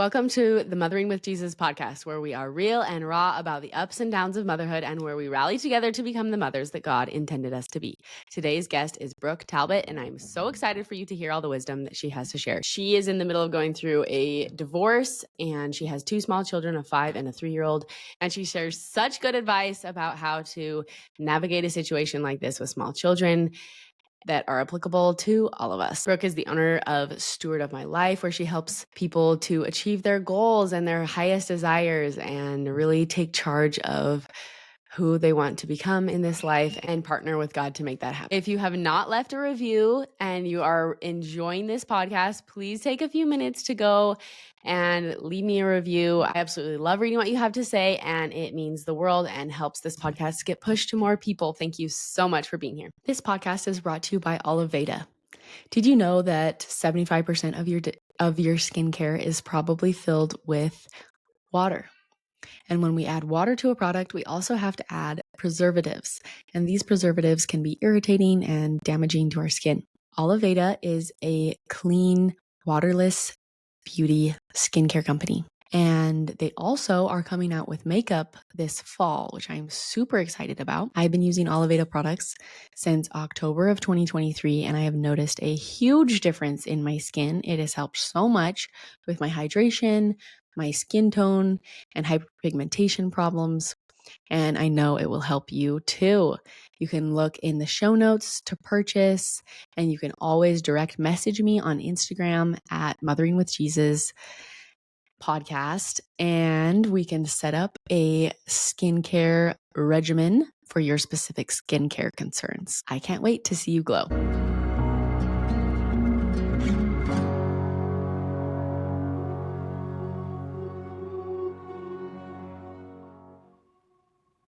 Welcome to the Mothering with Jesus podcast, where we are real and raw about the ups and downs of motherhood and where we rally together to become the mothers that God intended us to be. Today's guest is Brooke Talbot, and I'm so excited for you to hear all the wisdom that she has to share. She is in the middle of going through a divorce, and she has two small children, a 5 and a 3-year-old, and she shares such good advice about how to navigate a situation like this with small children that are applicable to all of us. Brooke is the owner of Steward of My Life, where she helps people to achieve their goals and their highest desires and really take charge of who they want to become in this life and partner with God to make that happen. If you have not left a review and you are enjoying this podcast, please take a few minutes to go and leave me a review. I absolutely love reading what you have to say, and it means the world and helps this podcast get pushed to more people. Thank you so much for being here. This podcast is brought to you by Oliveda. Did you know that 75% of your skincare is probably filled with water? And when we add water to a product, we also have to add preservatives. And these preservatives can be irritating and damaging to our skin. Oliveda is a clean, waterless beauty skincare company. And they also are coming out with makeup this fall, which I'm super excited about. I've been using Oliveda products since October of 2023, and I have noticed a huge difference in my skin. It has helped so much with my hydration, my skin tone, and hyperpigmentation problems. And I know it will help you too. You can look in the show notes to purchase, and you can always direct message me on Instagram at Mothering with Jesus podcast, and we can set up a skincare regimen for your specific skincare concerns. I can't wait to see you glow.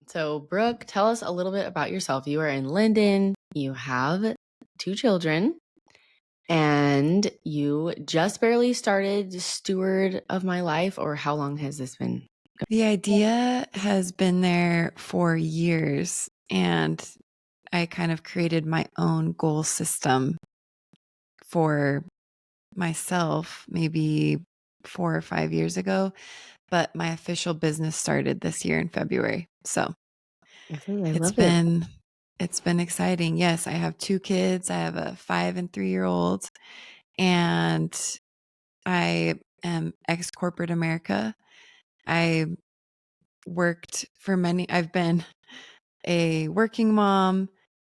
So, Brooke, tell us a little bit about yourself. You are in Linden, you have 2 children, and you just barely started Steward of My Life, or how long has this been? The idea has been there for years, and I kind of created my own goal system for myself maybe 4 or 5 years ago, but my official business started this year in February. So I it's love it. been exciting. Yes, I have 2 kids. I have a 5 and 3-year-old, and I am ex-corporate America. I worked for I've been a working mom,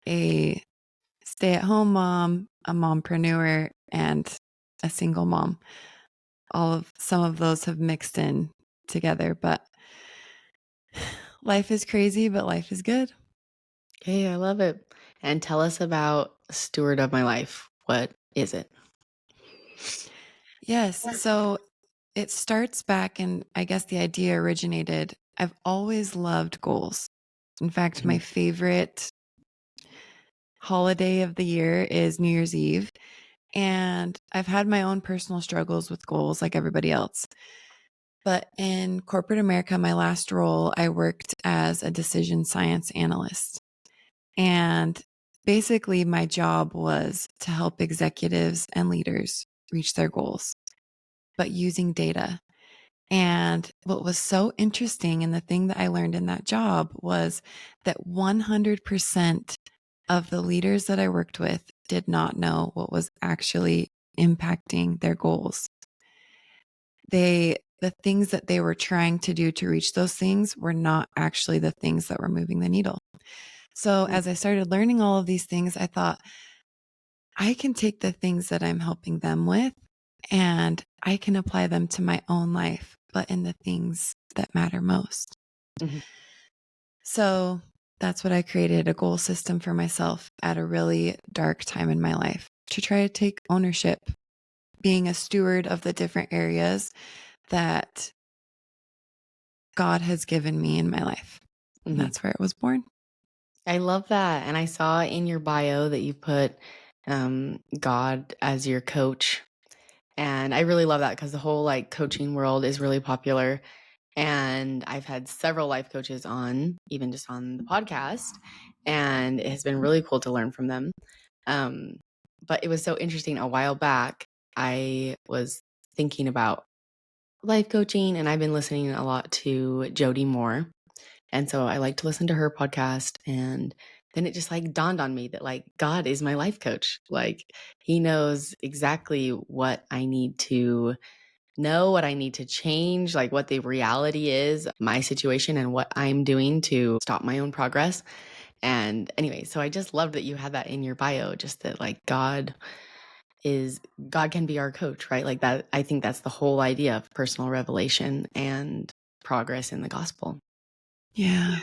a stay-at-home mom, a mompreneur, and a single mom. Some of those have mixed in together, but life is crazy, but life is good. Hey, I love it. And tell us about Steward of My Life. What is it? Yes, so it starts back, and I guess the idea originated. I've always loved goals. In fact, my favorite holiday of the year is New Year's Eve. And I've had my own personal struggles with goals like everybody else. But in corporate America, my last role, I worked as a decision science analyst. And basically, my job was to help executives and leaders reach their goals, but using data. And what was so interesting, and the thing that I learned in that job, was that 100% of the leaders that I worked with did not know what was actually impacting their goals. The things that they were trying to do to reach those things were not actually the things that were moving the needle. So as I started learning all of these things, I thought, I can take the things that I'm helping them with and I can apply them to my own life, but in the things that matter most. Mm-hmm. So that's what I created, a goal system for myself at a really dark time in my life to try to take ownership, being a steward of the different areas that God has given me in my life. Mm-hmm. And that's where it was born. I love that. And I saw in your bio that you put God as your coach. And I really love that because the whole coaching world is really popular. And I've had several life coaches on, even just on the podcast, and it has been really cool to learn from them. But it was so interesting. A while back, I was thinking about life coaching, and I've been listening a lot to Jody Moore. And so I like to listen to her podcast. And then it just like dawned on me that like God is my life coach. Like he knows exactly what I need to know, what I need to change, like what the reality is, my situation, and what I'm doing to stop my own progress. And anyway, so I just loved that you had that in your bio, just that like God can be our coach, right? Like that, I think that's the whole idea of personal revelation and progress in the gospel. Yeah.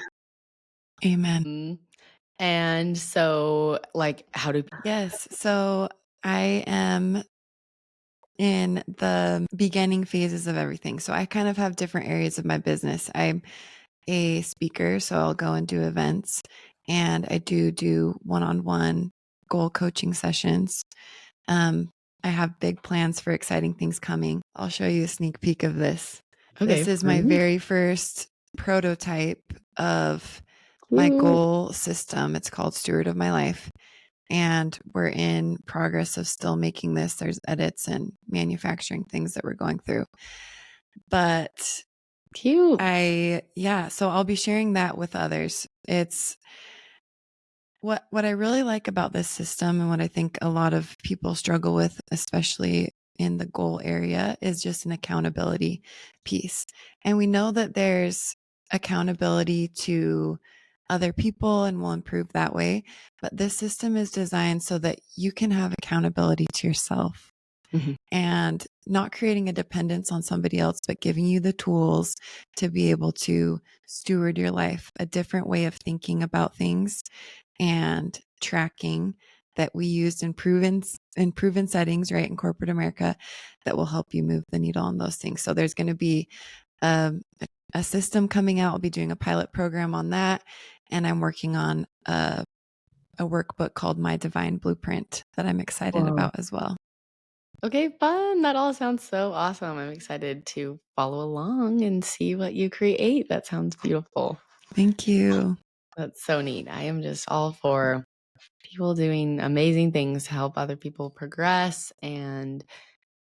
Amen. And so, like, how do Yes. So I am in the beginning phases of everything. So I kind of have different areas of my business. I'm a speaker, so I'll go and do events, and I do one-on-one goal coaching sessions. Um, I have big plans for exciting things coming. I'll show you a sneak peek of this. okay, This is my please. very first prototype of my Cute. goal system. It's called Steward of My Life. And we're in progress of still making this. There's edits and manufacturing things that we're going through. But Cute. so I'll be sharing that with others. It's what I really like about this system, and what I think a lot of people struggle with, especially in the goal area, is just an accountability piece. And we know that there's accountability to other people and we'll improve that way. But this system is designed so that you can have accountability to yourself Mhm. and not creating a dependence on somebody else, but giving you the tools to be able to steward your life, a different way of thinking about things and tracking that we used in proven settings, right, in corporate America, that will help you move the needle on those things. So there's going to be a system coming out. I'll be doing a pilot program on that, and I'm working on a workbook called My Divine Blueprint that I'm excited Wow. about as well. Okay, fun. That all sounds so awesome. I'm excited to follow along and see what you create. That sounds beautiful. Thank you. That's so neat. I am just all for people doing amazing things to help other people progress and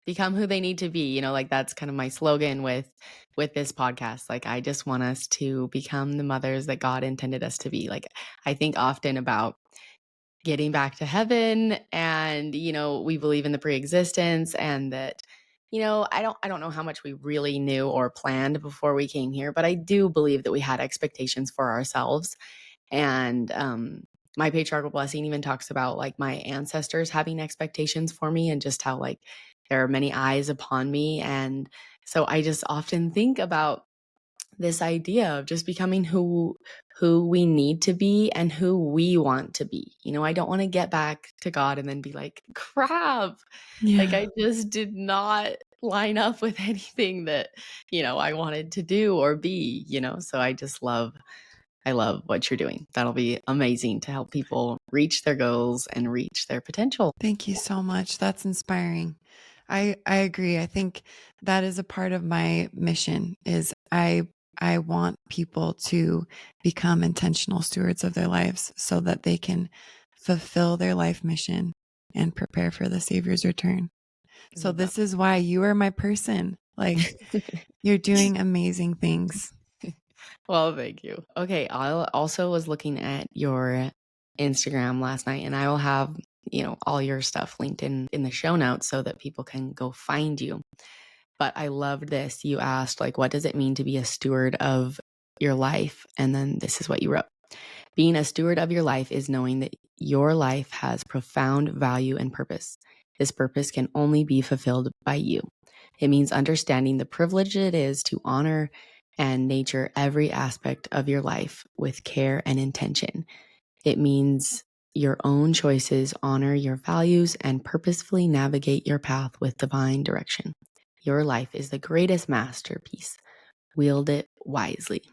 become who they need to be. Like that's kind of my slogan with this podcast. Like I just want us to become the mothers that God intended us to be. Like I think often about getting back to heaven, and we believe in the pre-existence, and that I don't know how much we really knew or planned before we came here, but I do believe that we had expectations for ourselves. And my patriarchal blessing even talks about like my ancestors having expectations for me, and just how like there are many eyes upon me. And so I just often think about this idea of just becoming who we need to be and who we want to be. I don't want to get back to God and then be like, crap, like Yeah. I just did not line up with anything that, I wanted to do or be, so I love what you're doing. That'll be amazing to help people reach their goals and reach their potential. Thank you so much. That's inspiring. I agree. I think that is a part of my mission is I want people to become intentional stewards of their lives so that they can fulfill their life mission and prepare for the Savior's return. I So love that. this is why you are my person. Like you're doing amazing things. Well, thank you. Okay, I also was looking at your Instagram last night, and I will have, all your stuff linked in the show notes so that people can go find you. But I loved this. You asked like, what does it mean to be a steward of your life? And then this is what you wrote. Being a steward of your life is knowing that your life has profound value and purpose. This purpose can only be fulfilled by you. It means understanding the privilege it is to honor and nurture every aspect of your life with care and intention. It means your own choices honor your values and purposefully navigate your path with divine direction. Your life is the greatest masterpiece. Wield it wisely.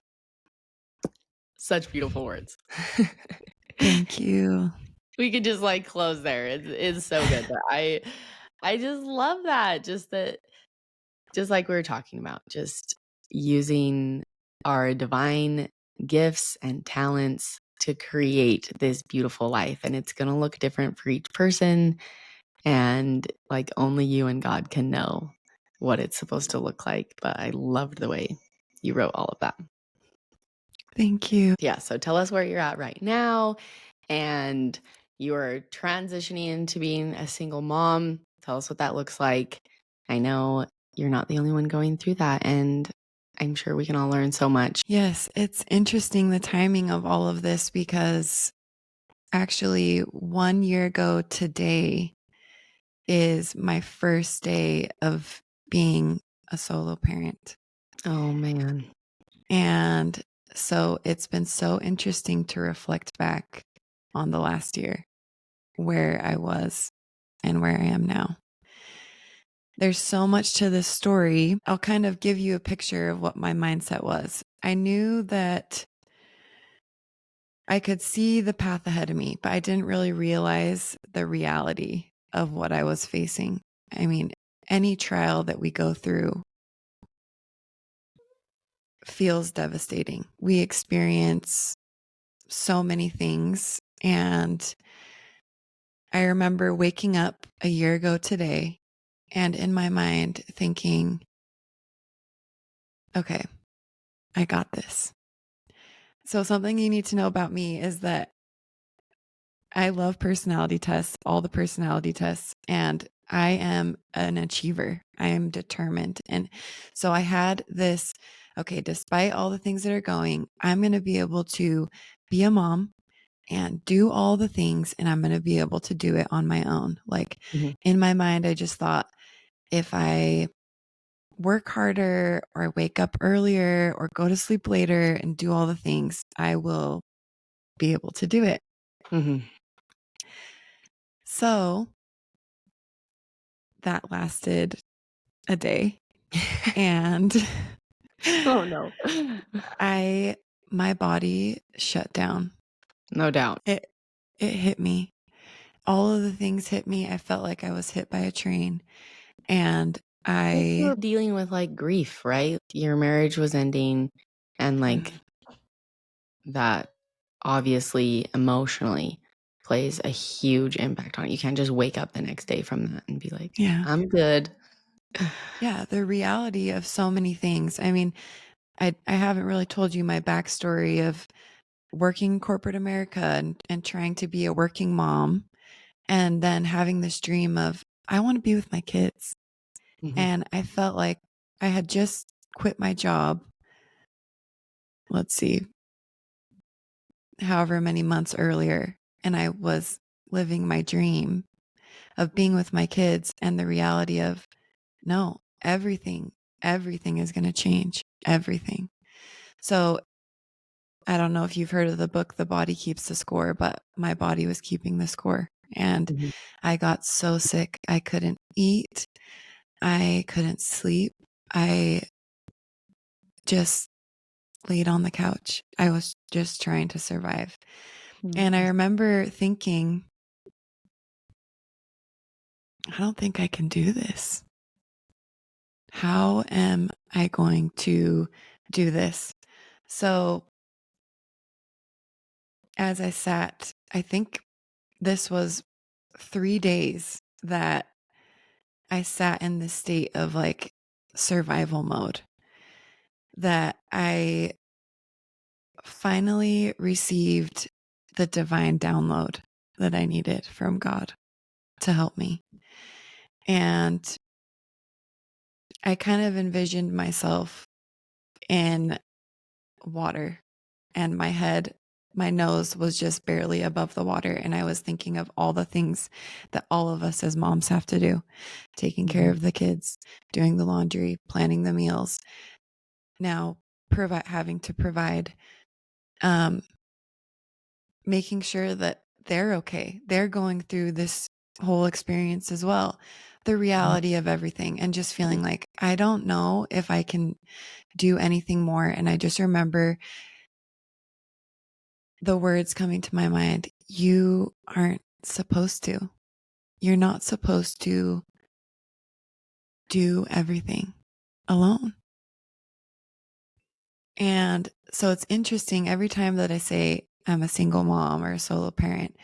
Such beautiful words. Thank you. We could just like close there. It's so good. But I just love that. Just like we were talking about, just using our divine gifts and talents to create this beautiful life. And it's gonna look different for each person. And like only you and God can know what it's supposed to look like, but I loved the way you wrote all of that. Thank you. Yeah, so tell us where you're at right now, and you're transitioning into being a single mom. Tell us what that looks like. I know you're not the only one going through that, and I'm sure we can all learn so much. Yes, it's interesting the timing of all of this, because actually 1 year ago today is my first day of being a solo parent. Oh, man. And so it's been so interesting to reflect back on the last year, where I was and where I am now. There's so much to this story. I'll kind of give you a picture of what my mindset was. I knew that I could see the path ahead of me, but I didn't really realize the reality of what I was facing. I mean, any trial that we go through feels devastating. We experience so many things. And I remember waking up a year ago today and in my mind thinking, okay, I got this. So something you need to know about me is that I love personality tests, all the personality tests, and I am an achiever. I am determined. And so I had this, okay, despite all the things that are going, I'm going to be able to be a mom and do all the things, and I'm going to be able to do it on my own. Like in my mind, I just thought, if I work harder or I wake up earlier or go to sleep later and do all the things, I will be able to do it. Mm-hmm. So that lasted a day. And Oh, no. my body shut down. No doubt. It hit me. All of the things hit me. I felt like I was hit by a train. And You're dealing with like grief, right? Your marriage was ending, and like that obviously emotionally plays a huge impact on it. You can't just wake up the next day from that and be like, yeah. I'm good. Yeah, the reality of so many things. I mean, I haven't really told you my backstory of working in corporate America and trying to be a working mom, and then having this dream of, I want to be with my kids. Mm-hmm. And I felt like I had just quit my job, let's see, however many months earlier, and I was living my dream of being with my kids, and the reality of, no, everything is going to change. Everything. So I don't know if you've heard of the book, The Body Keeps the Score, but my body was keeping the score. And Mm-hmm. I got so sick. I couldn't eat. I couldn't sleep. I just laid on the couch. I was just trying to survive. And I remember thinking, I don't think I can do this. How am I going to do this? So as I sat, I think this was 3 days that I sat in this state of like survival mode, that I finally received the divine download that I needed from God to help me. And I kind of envisioned myself in water, and my nose was just barely above the water. And I was thinking of all the things that all of us as moms have to do: taking care of the kids, doing the laundry, planning the meals, now having to provide, making sure that they're okay. They're going through this whole experience as well. The reality of everything, and just feeling like, I don't know if I can do anything more. And I just remember the words coming to my mind: you aren't supposed to. You're not supposed to do everything alone. And so it's interesting, every time that I say I'm a single mom or a solo parent,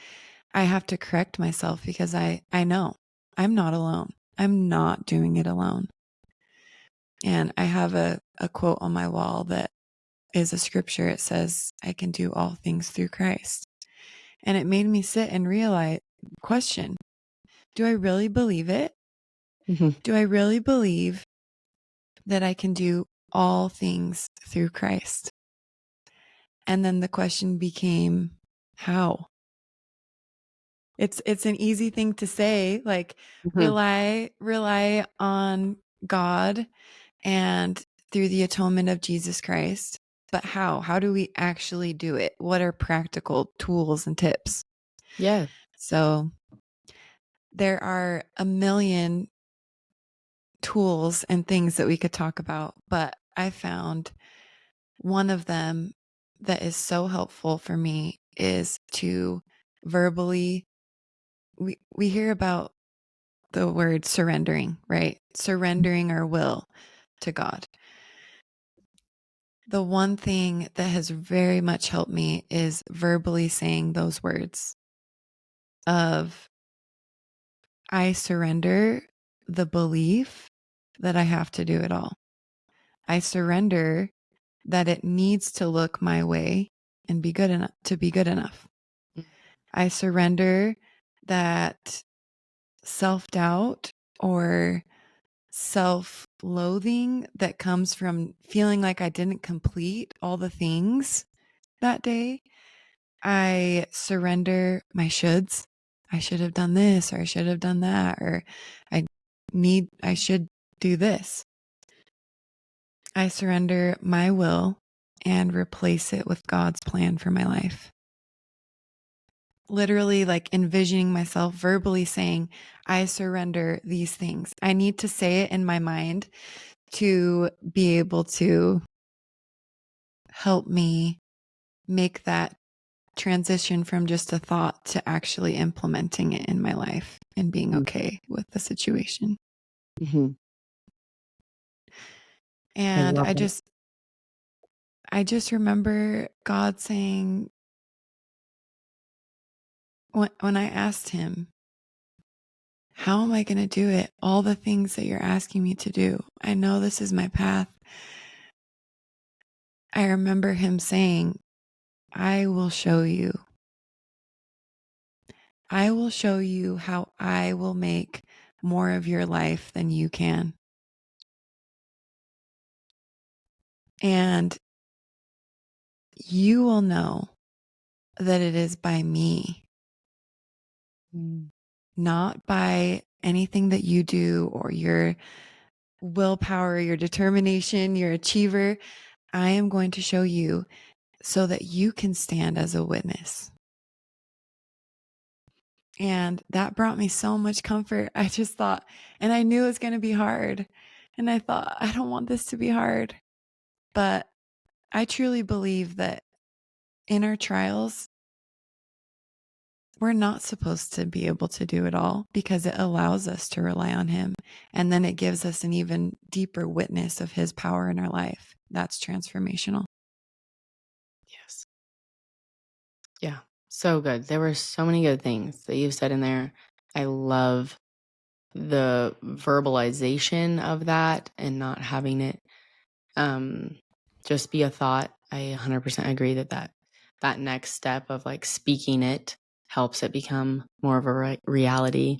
I have to correct myself, because I know I'm not alone. I'm not doing it alone. And I have a quote on my wall that is a scripture. It says, I can do all things through Christ. And it made me sit and question, do I really believe it? Mhm. Do I really believe that I can do all things through Christ? And then the question became, how? It's an easy thing to say, like Mhm. rely on God and through the atonement of Jesus Christ. But how? How do we actually do it? What are practical tools and tips? Yeah. So there are a million tools and things that we could talk about, but I found one of them that is so helpful for me is to verbally we hear about the word surrendering, right? Surrendering our will to God. The one thing that has very much helped me is verbally saying those words of I surrender the belief that I have to do it all. I surrender that it needs to look my way and be good enough to be good enough. I surrender that self-doubt or self-loathing that comes from feeling like I didn't complete all the things that day. I surrender my shoulds. I should have done this, or I should have done that, or I should do this. I surrender my will and replace it with God's plan for my life. Literally, like envisioning myself verbally saying, I surrender these things. I need to say it in my mind to be able to help me make that transition from just a thought to actually implementing it in my life and being Mhm. okay with the situation. Mhm. I And love it. I just remember God saying when I asked him, how am I going to do it? All the things that you're asking me to do. I know this is my path. I remember him saying, I will show you. I will show you how I will make more of your life than you can. And you will know that it is by me, Mm. not by anything that you do or your willpower, your determination, your achiever. I am going to show you so that you can stand as a witness. And that brought me so much comfort. I just thought, and I knew it was going to be hard. And I thought, I don't want this to be hard. But I truly believe that in our trials, we're not supposed to be able to do it all because it allows us to rely on Him. And then it gives us an even deeper witness of His power in our life. That's transformational. Yes. Yeah. So good. There were so many good things that you've said in there. I love the verbalization of that and not having it um just be a thought. I 100% agree that that next step of like speaking it helps it become more of a reality.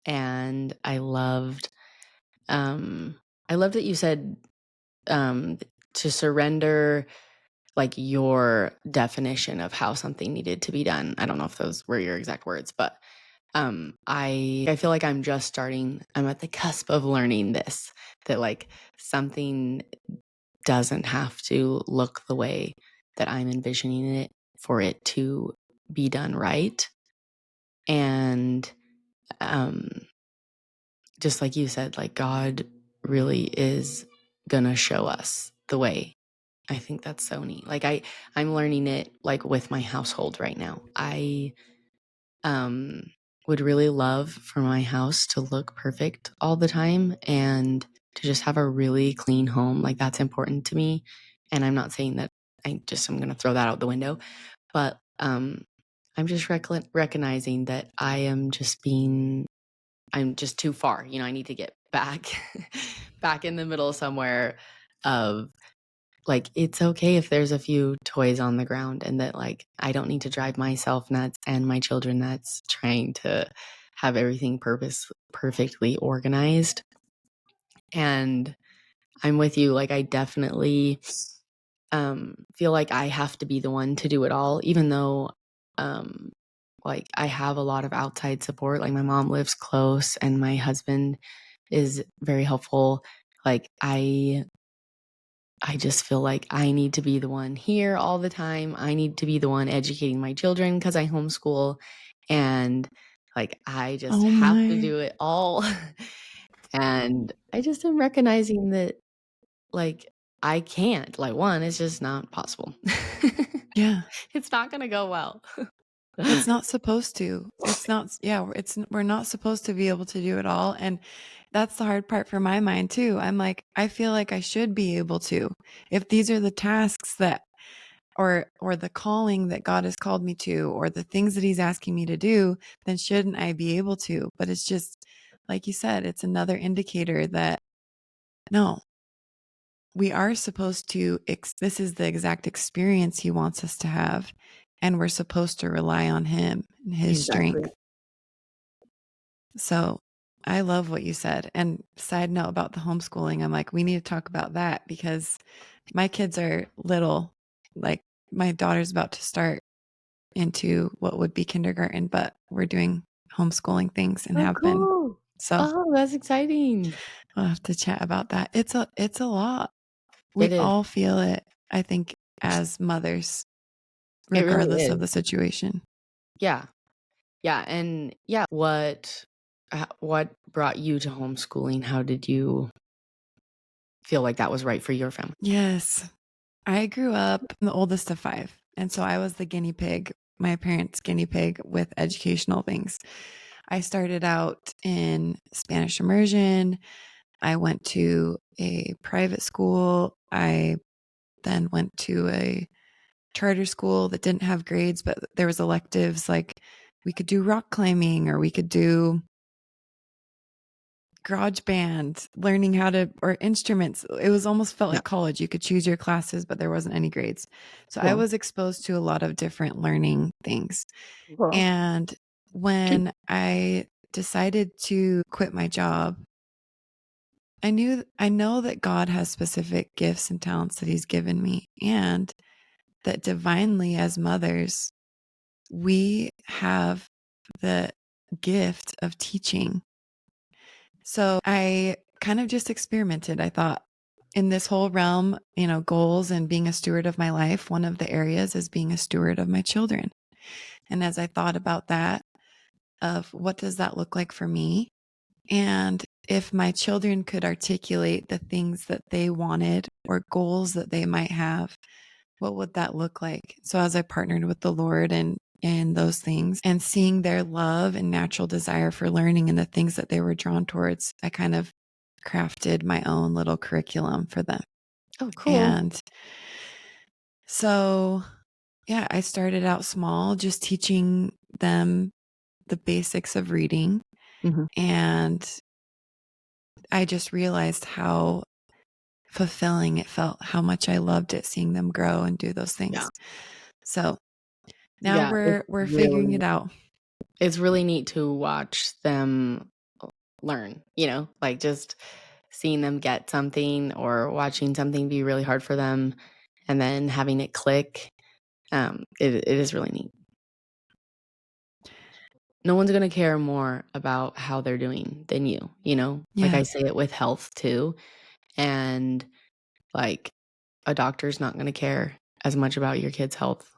And I loved that you said um to surrender like your definition of how something needed to be done. I don't know if those were your exact words, but I feel like I'm at the cusp of learning this, that like something doesn't have to look the way that I'm envisioning it for it to be done right. And um just like you said, like God really is gonna show us the way. I think that's so neat. Like I'm learning it like with my household right now. I um would really love for my house to look perfect all the time and to just have a really clean home. Like that's important to me. And I'm not saying that I'm going to throw that out the window, but I'm just recognizing that I'm just too far. You know, I need to get back back in the middle somewhere of like, it's okay if there's a few toys on the ground and that, like, I don't need to drive myself nuts and my children nuts trying to have everything perfectly organized. And I'm with you, like, I definitely, feel like I have to be the one to do it all, even though, um, like, I have a lot of outside support, like, my mom lives close and my husband is very helpful. Like, I just feel like I need to be the one here all the time. I need to be the one educating my children because I homeschool, and, like, I just Oh have to my. do it all. And I just am recognizing that, like, I can't. Like, 1, it's just not possible. Yeah. It's not gonna go well. It's not supposed to. It's not yeah, we're not supposed to be able to do it all, and that's the hard part for my mind too. I'm like, I feel like I should be able to. If these are the tasks that or the calling that God has called me to or the things that he's asking me to do, then shouldn't I be able to? But it's just like you said, it's another indicator that no, we are supposed to this is the exact experience he wants us to have, and we're supposed to rely on him and his Exactly. strength. So I love what you said. And side note about the homeschooling, I'm like, we need to talk about that because my kids are little. Like my daughter's about to start into what would be kindergarten, but we're doing homeschooling things and Oh, have been. cool. So Oh, that's exciting. we'll have to chat about that. It's a lot. It We is. all feel it, I think, as mothers, It really regardless of is. the situation. Yeah. Yeah, and yeah, what brought you to homeschooling? How did you feel like that was right for your family? Yes. I grew up I'm the oldest of 5, and so I was the guinea pig, my parents' guinea pig with educational things. I started out in Spanish immersion. I went to a private school. I then went to a charter school that didn't have grades, but there was electives like we could do rock climbing or we could do garage band, learning how to or instruments. It was almost felt Yeah, like college. You could choose your classes, but there wasn't any grades. So I cool. was exposed to a lot of different learning things. Cool. And when I decided to quit my job, I know that God has specific gifts and talents that he's given me and that divinely as mothers, we have the gift of teaching. So I kind of just experimented. I thought in this whole realm, goals and being a steward of my life, one of the areas is being a steward of my children. And as I thought about that, of what does that look like for me? And if my children could articulate the things that they wanted or goals that they might have, what would that look like? So as I partnered with the Lord and those things and seeing their love and natural desire for learning and the things that they were drawn towards, I kind of crafted my own little curriculum for them. Oh, cool. And so, yeah, I started out small, just teaching them the basics of reading. Mhm. And I just realized how fulfilling it felt, how much I loved it seeing them grow and do those Yeah. things. So now Yeah, we're figuring it out. it's really neat to watch them learn, like, just seeing them get something or watching something be really hard for them and then having it click, it is really neat. No one's gonna care more about how they're doing than you, you know? Like, Yeah. I say it with health too, and, like, a doctor's not gonna care as much about your kid's health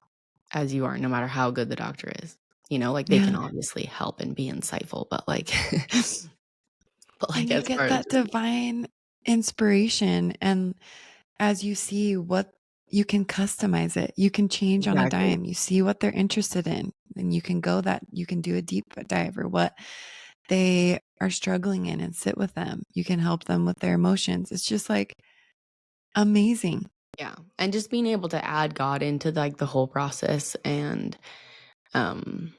as you are, no matter how good the doctor is, like, they can Yeah. obviously help and be insightful, but, like but, like, And you as get far as that divine inspiration. And as you see what you can customize it, you can change on a exactly. dime. You see what they're interested in, and you can you can do a deep dive or what they are struggling in and sit with them. You can help them with their emotions. It's just like amazing. Yeah, and just being able to add God into, like, the whole process and, um,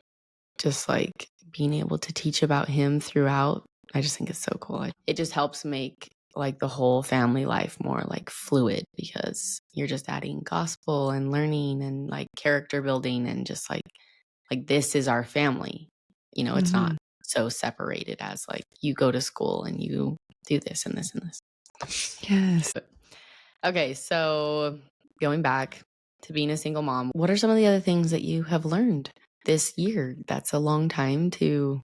just, like, being able to teach about Him throughout. I just think it's so cool. It just helps make like the whole family life more like fluid because you're just adding gospel and learning and like character building and just like this is our family. You know, it's not so separated as like you go to school and you do this and this and this. Yes. Okay, so going back to being a single mom, what are some of the other things that you have learned this year? That's a long time to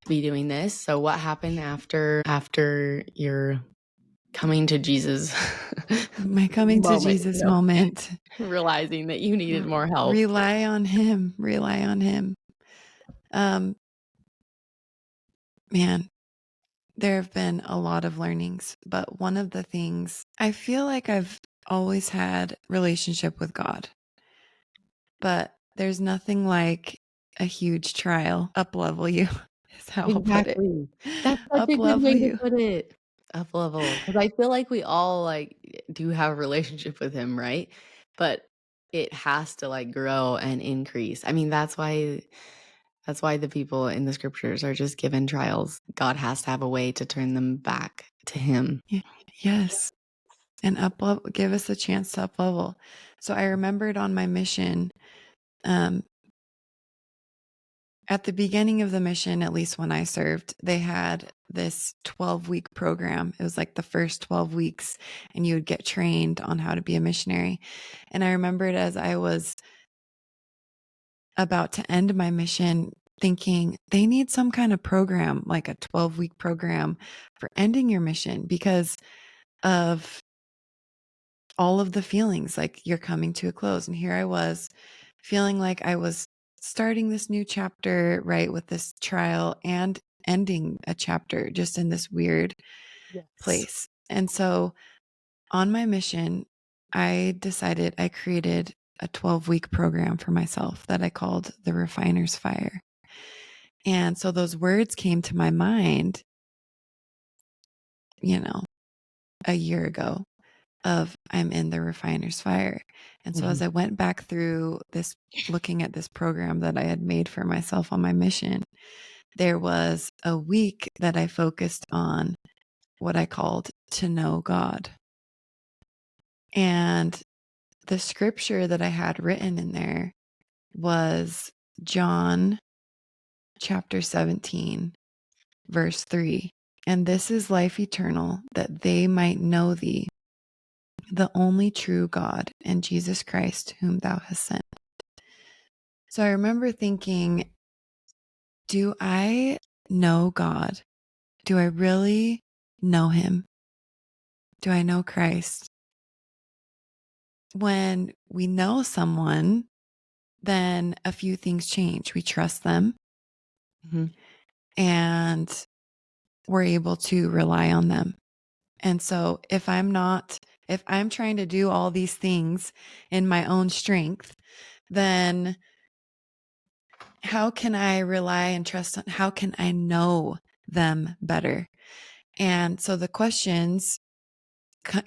be doing this. So what happened after your coming to Jesus My coming to moment, Jesus moment. realizing that you needed more help? Rely on him. Rely on him. Man, there have been a lot of learnings, but one of the things I feel like I've always had relationship with God, but there's nothing like a huge trial up level you is how I'll put it. Exactly. That's such Up a good level way to you. put it. Up level. Because I feel like we all like do have a relationship with him, right? But it has to like grow and increase. I mean, that's why the people in the scriptures are just given trials. God has to have a way to turn them back to him. Yes. And up level, give us a chance to up level. So I remembered on my mission, at the beginning of the mission, at least when I served, they had this 12-week program. It was like the first 12 weeks, and you would get trained on how to be a missionary. And I remembered as I was about to end my mission, thinking they need some kind of program, like a 12-week program for ending your mission because of all of the feelings like you're coming to a close. And here I was feeling like I was starting this new chapter, right, with this trial and ending a chapter just in this weird Yes. place. And so on my mission, I decided I created a 12-week program for myself that I called the Refiner's Fire. And so those words came to my mind, a year ago of I'm in the refiner's fire. And so as I went back through this, looking at this program that I had made for myself on my mission, there was a week that I focused on what I called to know God. And the scripture that I had written in there was John chapter 17, verse 3. And this is life eternal, that they might know thee, the only true God, and Jesus Christ, whom thou hast sent. So I remember thinking, do I know God? Do I really know him? Do I know Christ? When we know someone, then a few things change. We trust them and we're able to rely on them. And so if I'm trying to do all these things in my own strength, then how can I rely and trust on, how can I know them better? And so the questions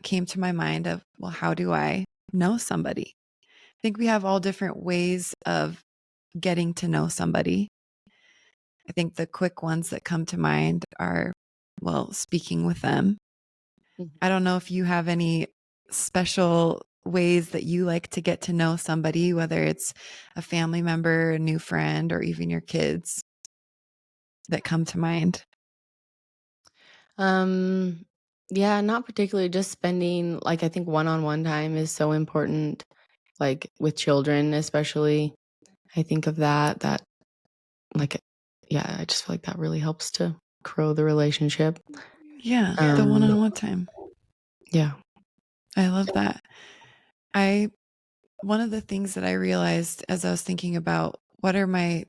came to my mind of, well, how do I know somebody? I think we have all different ways of getting to know somebody. I think the quick ones that come to mind are, well, speaking with them. I don't know if you have any special ways that you like to get to know somebody, whether it's a family member, a new friend, or even your kids that come to mind. Yeah, not particularly. Just spending like I think one-on-one time is so important, like with children especially. I think of that like yeah, I just feel like that really helps to grow the relationship. Yeah, the one-on-one time. Yeah. I love that. One of the things that I realized as I was thinking about what are my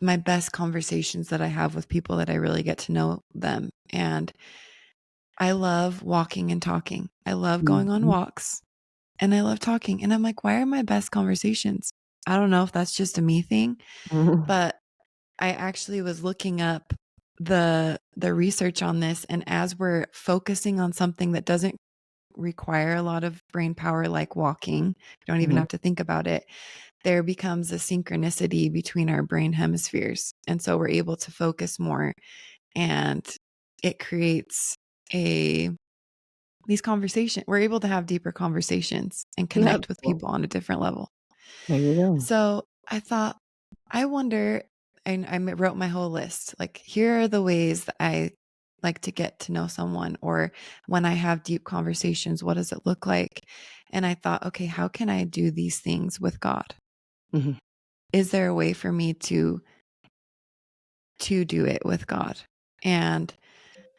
best conversations that I have with people that I really get to know them. And I love walking and talking. I love going on walks and I love talking. And I'm like, why are my best conversations? I don't know if that's just a me thing, but I actually was looking up the research on this. And as we're focusing on something that doesn't require a lot of brain power, like walking. You don't even Mhm. have to think about it. There becomes a synchronicity between our brain hemispheres. And so we're able to focus more, and it creates a these conversations. We're able to have deeper conversations and That's connect with cool. people on a different level. There you go. So I thought, I wonder, and wrote my whole list. Like, here are the ways that I like to get to know someone, or when I have deep conversations, what does it look like? And I thought, okay, how can I do these things with God? Mhm. Is there a way for me to do it with God? And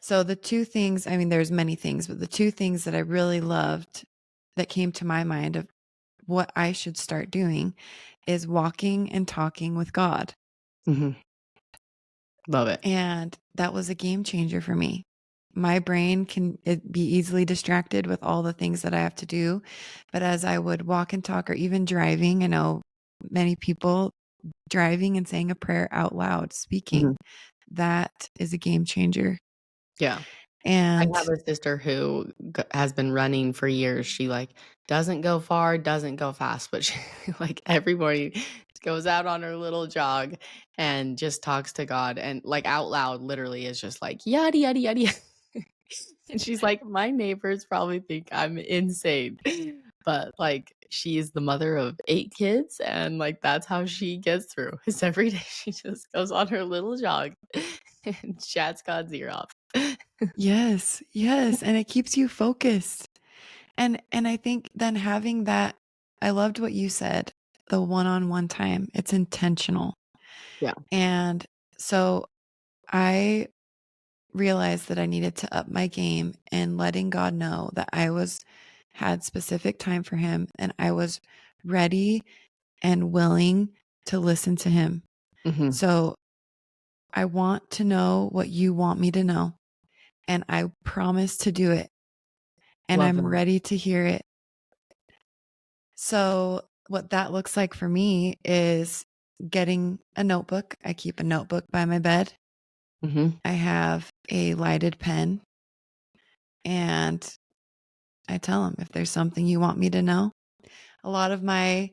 so the two things, I mean, there's many things, but the two things that I really loved that came to my mind of what I should start doing is walking and talking with God. Mhm. Love it. And that was a game changer for me. My brain can be easily distracted with all the things that I have to do. But as I would walk and talk, or even driving, I know many people driving and saying a prayer out loud, Mhm. speaking, that is a game changer. Yeah. I And have a sister who has been running for years. She like doesn't go far, doesn't go fast, but she like every morning goes out on her little jog and just talks to God and like out loud literally is just like yada yada yada. Yada. And she's like, my neighbors probably think I'm insane. But like she is the mother of 8 kids and like that's how she gets through. Is every day she just goes on her little jog and chats God's ear off. yes, yes, and it keeps you focused. And I think then having that, I loved what you said, the one-on-one time. It's intentional. Yeah. And so I realized that I needed to up my game and letting God know that I was had specific time for him, and I was ready and willing to listen to him. Mhm. So I want to know what you want me to know, and I promise to do it, and Love I'm that. ready to hear it. So what that looks like for me is getting a notebook. I keep a notebook by my bed. Mhm. I have a lighted pen, and I tell him if there's something you want me to know. A lot of my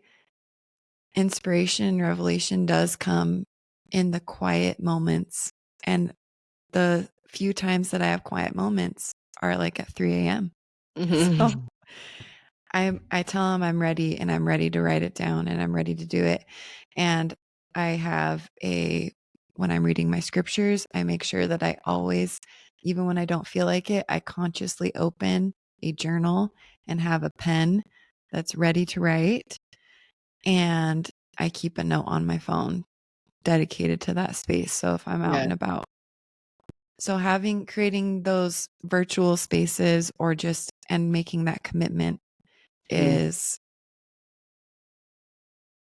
inspiration and revelation does come in the quiet moments. And the few times that I have quiet moments are like at 3 a.m. So Mhm. I tell him I'm ready, and I'm ready to write it down, and I'm ready to do it. And I have when I'm reading my scriptures, I make sure that I always, even when I don't feel like it, I consciously open a journal and have a pen that's ready to write. And I keep a note on my phone dedicated to that space. So if I'm out Yeah. and about, so creating those virtual spaces, or just, and making that commitment, Mhm. is,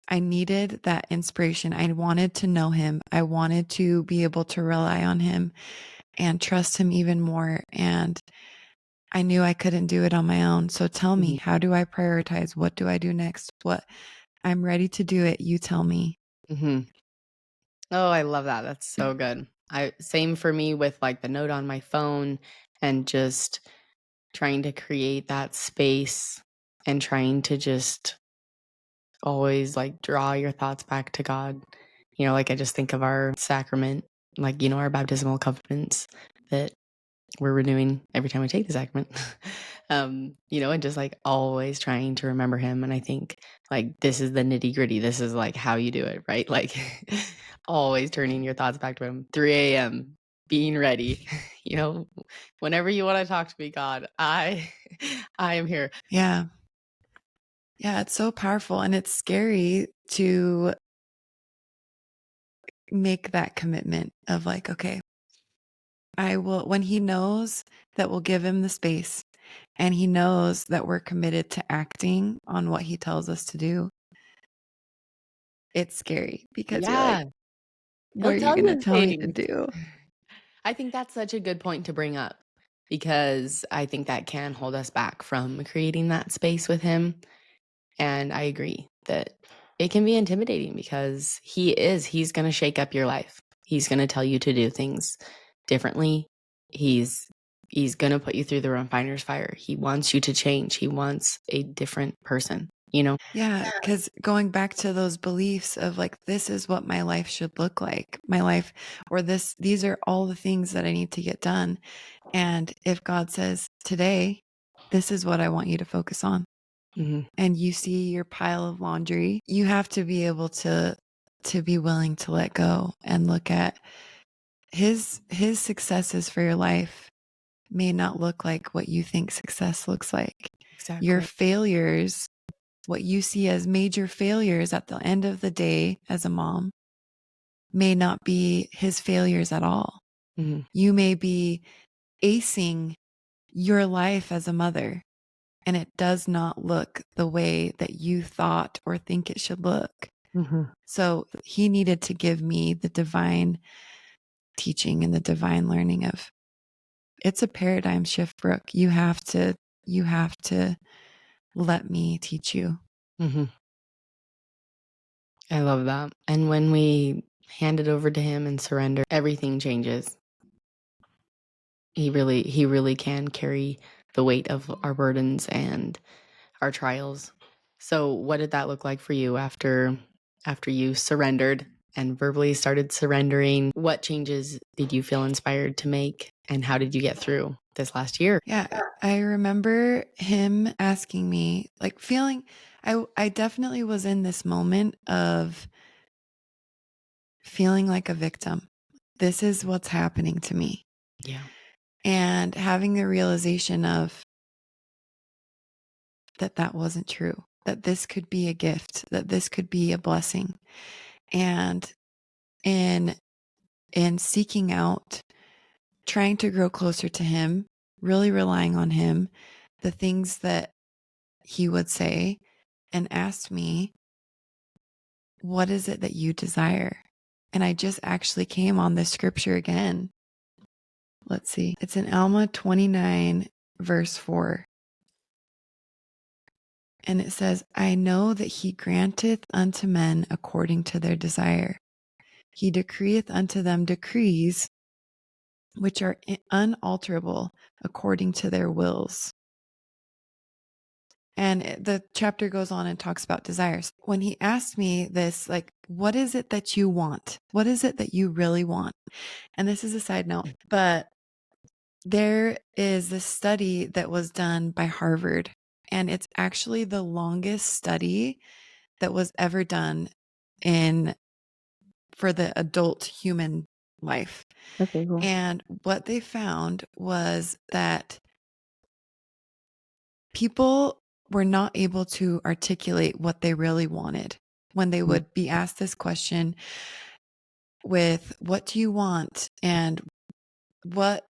I needed that inspiration. I wanted to know him. I wanted to be able to rely on him and trust him even more. And I knew I couldn't do it on my own. So tell me, Mhm. how do I prioritize? What do I do next? I'm ready to do it. You tell me. Mhm. Oh, I love that. That's so good. I same for me with like the note on my phone and just trying to create that space and trying to just always like draw your thoughts back to God. You know, like I just think of our sacrament, like, you know, our baptismal covenants that we're renewing every time we take the sacrament. You know, and just like always trying to remember him. And I think like this is the nitty gritty. This is like how you do it, right? Like always turning your thoughts back to him. 3 a.m. being ready. You know, whenever you want to talk to me, God, I am here. Yeah. Yeah. It's so powerful, and it's scary to make that commitment of like, okay, I will, when he knows that we'll give him the space, and he knows that we're committed to acting on what he tells us to do, it's scary because you're like, Yeah. what He'll are you tell going to you tell me to things. do? I think that's such a good point to bring up because I think that can hold us back from creating that space with him. And I agree that it can be intimidating because he's going to shake up your life. He's going to tell you to do things differently. He's He's going to put you through the refiner's fire. He wants you to change. He wants a different person, you know? Yeah, because going back to those beliefs of like, this is what my life should look like, my life, or these are all the things that I need to get done. And if God says, today, this is what I want you to focus on, and you see your pile of laundry, you have to be able to be willing to let go and look at his successes for your life may not look like what you think success looks like. Exactly. Your failures, what you see as major failures at the end of the day as a mom, may not be his failures at all. You may be acing your life as a mother, and it does not look the way that you thought or think it should look. So he needed to give me the divine teaching and the divine learning of, it's a paradigm shift, Brooke. You have to let me teach you. I love that. And when we hand it over to him and surrender, everything changes. He really can carry the weight of our burdens and our trials. So what did that look like for you after you surrendered and verbally started surrendering? What changes did you feel inspired to make, and how did you get through this last year? Yeah, I remember him asking me, like, feeling, I definitely was in this moment of feeling like a victim. This is what's happening to me. Yeah. And having the realization of that wasn't true, that this could be a gift, that this could be a blessing. And in seeking out, trying to grow closer to him, really relying on him, the things that he would say, and asked me, what is it that you desire? And I just actually came on this scripture again. Let's see. It's in Alma 29, verse 4. And it says, I know that he granteth unto men according to their desire. He decreeth unto them decrees which are unalterable according to their wills. And the chapter goes on and talks about desires. When he asked me this, like, what is it that you want? What is it that you really want? And this is a side note, but there is this study that was done by Harvard, and it's actually the longest study that was ever done for the adult human life. Okay, cool. And what they found was that people were not able to articulate what they really wanted when they would be asked this question with, what do you want? And what,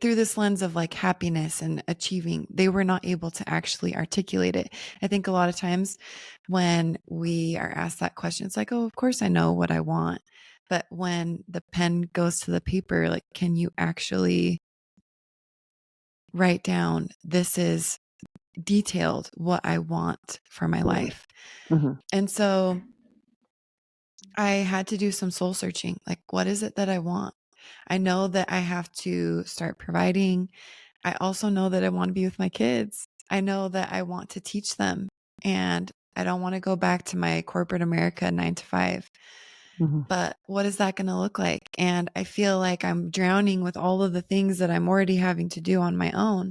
through this lens of like happiness and achieving, they were not able to actually articulate it. I think a lot of times when we are asked that question, it's like, oh, of course I know what I want. But when the pen goes to the paper, like, can you actually write down, this is detailed what I want for my life? And so I had to do some soul searching. Like, what is it that I want? I know that I have to start providing. I also know that I want to be with my kids. I know that I want to teach them, and I don't want to go back to my corporate America 9 to 5. But what is that going to look like? And I feel like I'm drowning with all of the things that I'm already having to do on my own.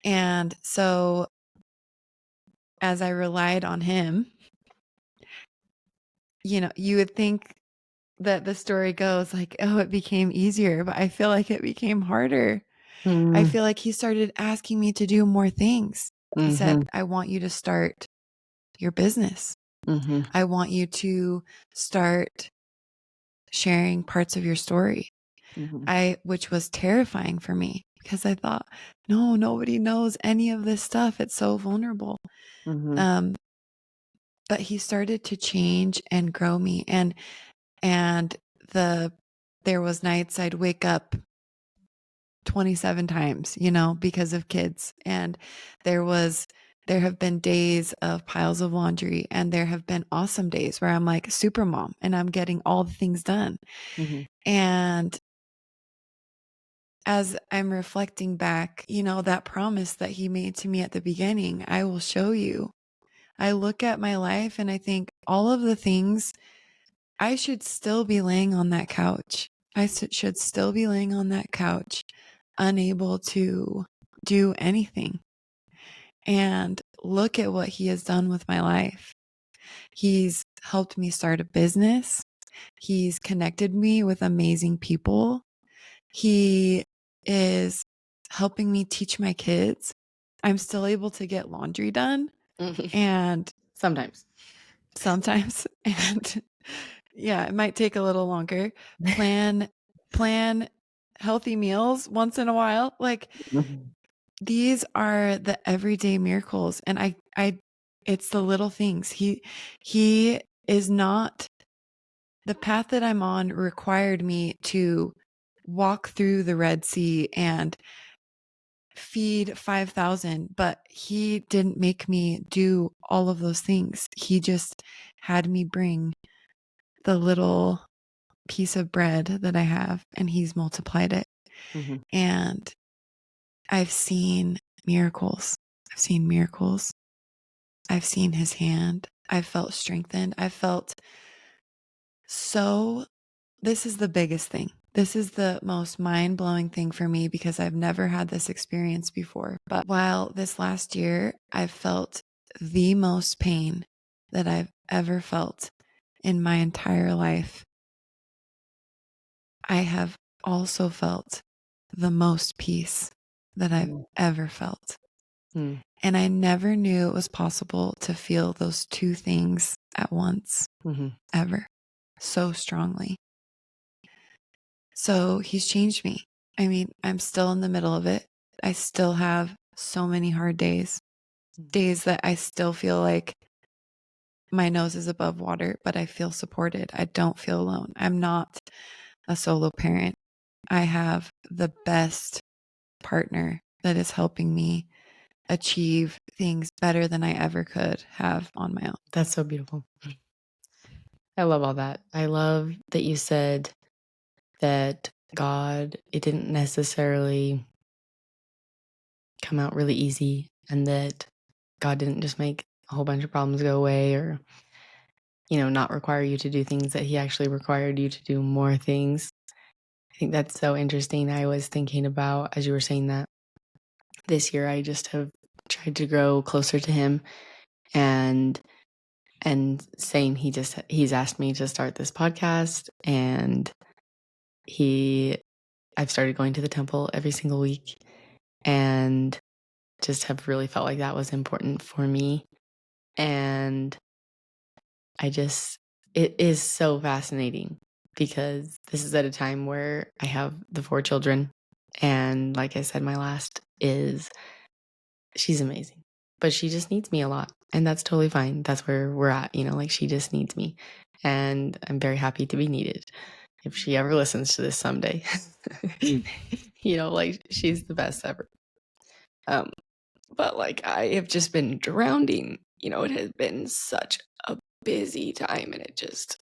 And so as I relied on him, you would think that the story goes like, oh, it became easier, but I feel like it became harder. I feel like he started asking me to do more things. He said, I want you to start your business. I want you to start sharing parts of your story. Which was terrifying for me, because I thought, no, nobody knows any of this stuff. It's so vulnerable. But he started to change and grow me. And there was nights I'd wake up 27 times, because of kids. And there have been days of piles of laundry, and there have been awesome days where I'm like super mom and I'm getting all the things done. And as I'm reflecting back, that promise that he made to me at the beginning, I will show you. I look at my life and I think all of the things I should still be laying on that couch. Should still be laying on that couch, unable to do anything. And look at what he has done with my life. He's helped me start a business. He's connected me with amazing people. He is helping me teach my kids. I'm still able to get laundry done. And sometimes. And yeah, it might take a little longer. Plan healthy meals once in a while. Like these are the everyday miracles. And it's the little things. He is not, the path that I'm on required me to walk through the Red Sea and feed 5,000, but he didn't make me do all of those things. He just had me bring the little piece of bread that I have, and he's multiplied it. Mm-hmm. And I've seen miracles. I've seen his hand. I've felt strengthened. I felt so, this is the biggest thing. This is the most mind-blowing thing for me because I've never had this experience before. But while this last year, I've felt the most pain that I've ever felt in my entire life, I have also felt the most peace that I've ever felt. And I never knew it was possible to feel those two things at once, ever, so strongly. So he's changed me. I mean, I'm still in the middle of it. I still have so many hard days that I still feel like my nose is above water, but I feel supported. I don't feel alone. I'm not a solo parent. I have the best partner that is helping me achieve things better than I ever could have on my own. That's so beautiful. I love all that. I love that you said that God, it didn't necessarily come out really easy, and that God didn't just make a whole bunch of problems go away, or, not require you to do things, that he actually required you to do more things. I think that's so interesting. I was thinking about, as you were saying that, this year I just have tried to grow closer to him, and saying he's asked me to start this podcast, and I've started going to the temple every single week, and just have really felt like that was important for me. And it is so fascinating because this is at a time where I have the 4 children. And like I said, my last she's amazing, but she just needs me a lot. And that's totally fine. That's where we're at, like she just needs me. And I'm very happy to be needed. If she ever listens to this someday, like she's the best ever. But like I have just been drowning. It has been such a busy time, and it just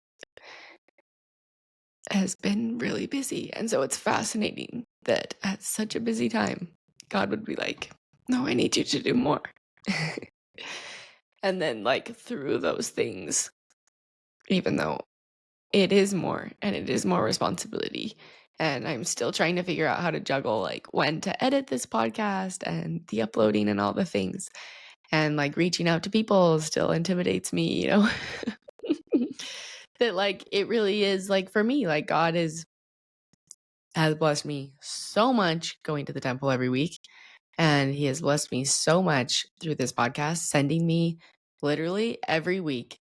has been really busy. And so it's fascinating that at such a busy time, God would be like, no, I need you to do more. And then like through those things, even though it is more and it is more responsibility, and I'm still trying to figure out how to juggle like when to edit this podcast and the uploading and all the things, and like reaching out to people still intimidates me, that like it really is like for me, like God has blessed me so much going to the temple every week, and he has blessed me so much through this podcast, sending me literally every week.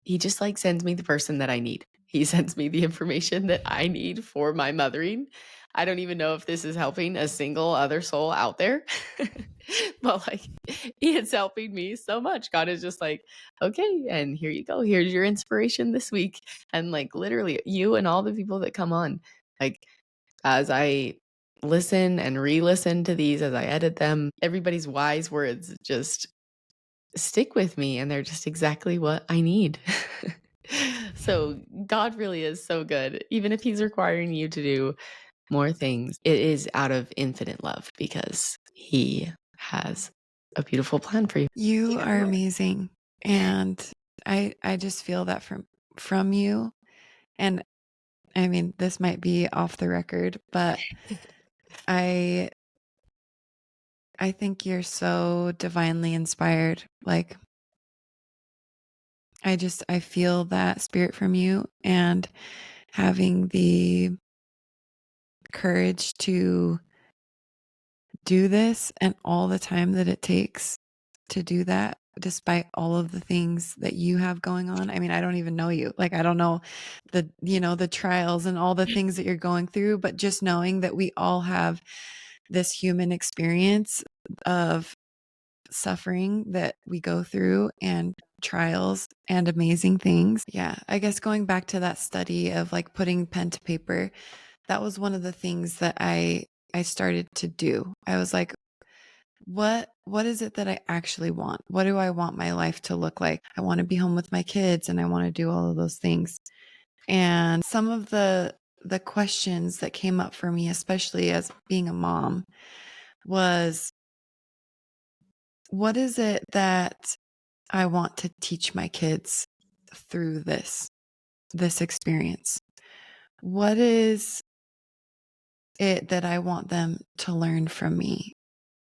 He just like sends me the person that I need. He sends me the information that I need for my mothering. I don't even know if this is helping a single other soul out there, but like it's helping me so much. God is just like, okay, and here you go. Here's your inspiration this week. And like literally you and all the people that come on, like as I listen and re-listen to these, as I edit them, everybody's wise words just stick with me, and they're just exactly what I need. So God really is so good, even if he's requiring you to do more things, it is out of infinite love because he has a beautiful plan for you. You are amazing. And I just feel that from you. And I mean, this might be off the record, but I I think you're so divinely inspired. Like I feel that spirit from you, and having the courage to do this and all the time that it takes to do that, despite all of the things that you have going on. I mean, I don't even know you. Like, I don't know the trials and all the things that you're going through, but just knowing that we all have this human experience of suffering that we go through, and trials and amazing things. Yeah, I guess going back to that study of like putting pen to paper, that was one of the things that I started to do. I was like, what is it that I actually want? What do I want my life to look like? I want to be home with my kids, and I want to do all of those things. And some of the questions that came up for me, especially as being a mom, was, what is it that I want to teach my kids through this experience? What is it that I want them to learn from me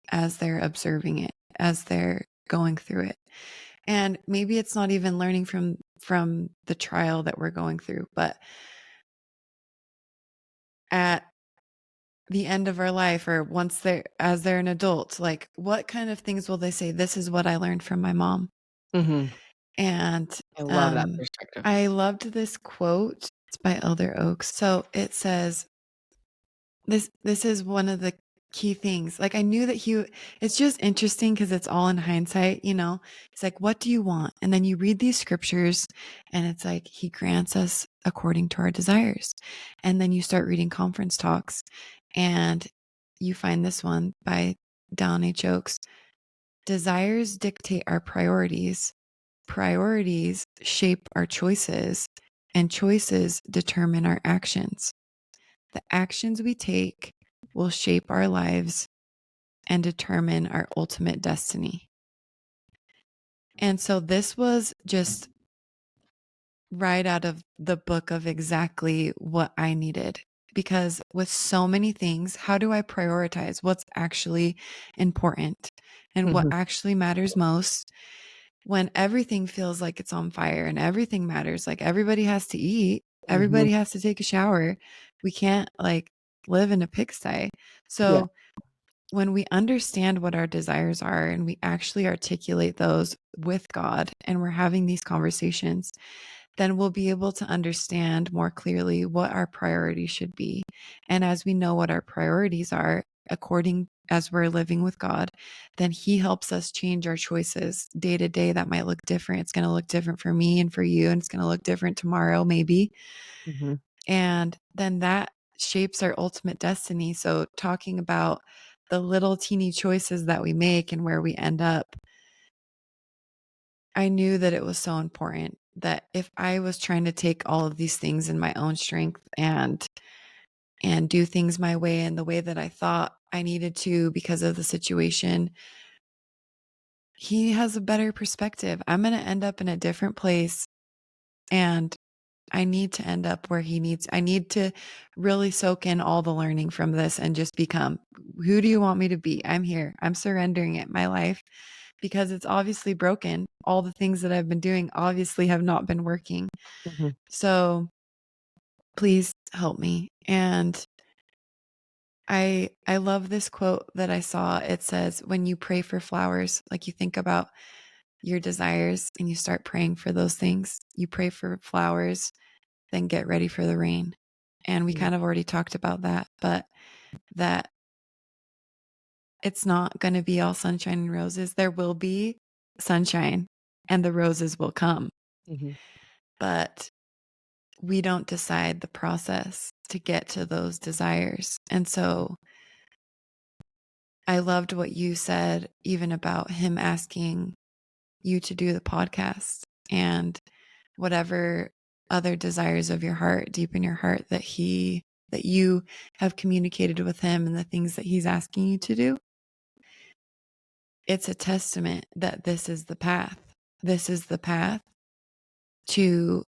as they're observing it, as they're going through it? And maybe it's not even learning from the trial that we're going through, but at the end of our life, or once as they're an adult, like, what kind of things will they say? This is what I learned from my mom. Mhm. And I love that perspective. I loved this quote. It's by Elder Oaks. So it says, this is one of the key things. Like, I knew that it's just interesting because it's all in hindsight, It's like, what do you want? And then you read these scriptures, and it's like, he grants us according to our desires. And then you start reading conference talks, and you find this one by Don H. Oaks. Desires dictate our priorities. Priorities shape our choices, and choices determine our actions. The actions we take will shape our lives and determine our ultimate destiny. And so this was just right out of the book of exactly what I needed. Because with so many things, how do I prioritize what's actually important and what Mhm. actually matters most when everything feels like it's on fire and everything matters? Like, everybody has to eat, Mhm. everybody has to take a shower. We can't like live in a pigsty. Yeah. So when we understand what our desires are and we actually articulate those with God, and we're having these conversations, then we'll be able to understand more clearly what our priorities should be. And as we know what our priorities are, according as we're living with God, then He helps us change our choices day to day. That might look different. It's going to look different for me and for you, and it's going to look different tomorrow, maybe. Mhm. And then that shapes our ultimate destiny. So, talking about the little teeny choices that we make and where we end up, I knew that it was so important that if I was trying to take all of these things in my own strength and do things my way and the way that I thought I needed to because of the situation, He has a better perspective. I'm going to end up in a different place, and I need to end up where He needs. I need to really soak in all the learning from this and just become, who do you want me to be? I'm here. I'm surrendering it, my life, because it's obviously broken. All the things that I've been doing obviously have not been working. Mhm. So please help me. And I love this quote that I saw. It says, when you pray for flowers, like, you think about your desires and you start praying for those things. You pray for flowers, then get ready for the rain. And we Mhm. kind of already talked about that, but that it's not going to be all sunshine and roses. There will be sunshine and the roses will come, Mhm. but we don't decide the process to get to those desires. And so I loved what you said, even about Him asking you to do the podcast, and whatever other desires of your heart, deep in your heart, that He that you have communicated with him and the things that he's asking you to do, it's a testament that this is the path. This is the path to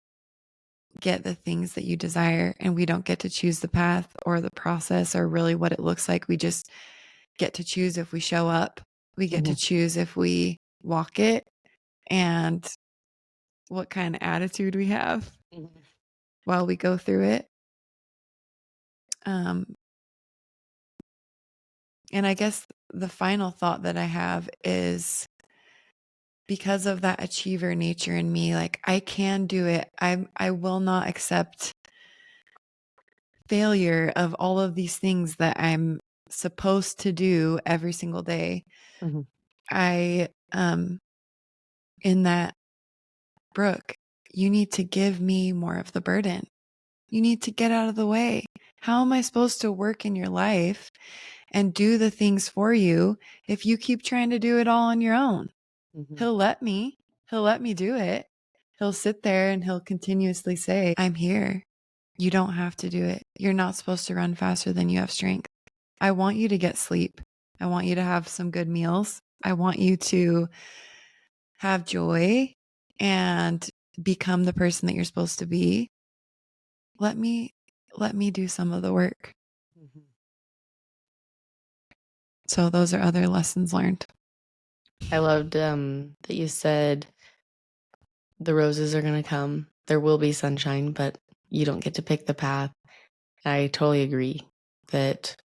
get the things that you desire. And we don't get to choose the path or the process or really what it looks like. We just get to choose if we show up. We get to choose if we walk it and what kind of attitude we have while we go through it. And I guess the final thought that I have is, because of that achiever nature in me, like, I can do it. I will not accept failure of all of these things that I'm supposed to do every single day. I in that, Brooke, you need to give me more of the burden. You need to get out of the way. How am I supposed to work in your life and do the things for you if you keep trying to do it all on your own? He'll let me do it. He'll sit there and he'll continuously say, I'm here. You don't have to do it. You're not supposed to run faster than you have strength. I want you to get sleep. I want you to have some good meals. I want you to have joy and become the person that you're supposed to be. Let me do some of the work. So those are other lessons learned. I loved that you said the roses are going to come. There will be sunshine, but you don't get to pick the path. I totally agree that,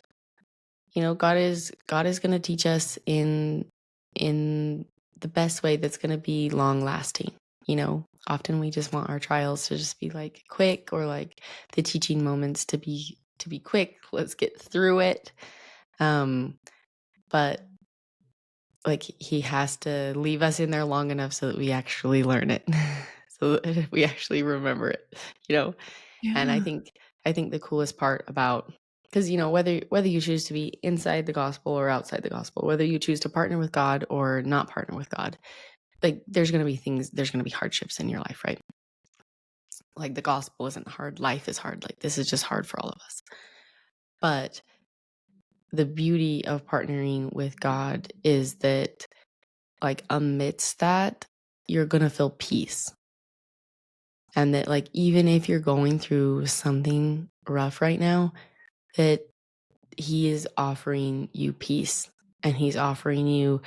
you know, God is going to teach us in the best way that's going to be long lasting. You know, often we just want our trials to just be like quick, or like the teaching moments to be quick. Let's get through it. But like, he has to leave us in there long enough so that we actually learn it, so that we actually remember it, you know. And I think the coolest part about, because, you know, whether you choose to be inside the gospel or outside the gospel, whether you choose to partner with God or not partner with God, like, there's going to be hardships in your life, right? Like, the gospel isn't hard, life is hard. Like, this is just hard for all of us. But the beauty of partnering with God is that, like, amidst that, you're going to feel peace. And that, like, even if you're going through something rough right now, that he is offering you peace, and he's offering you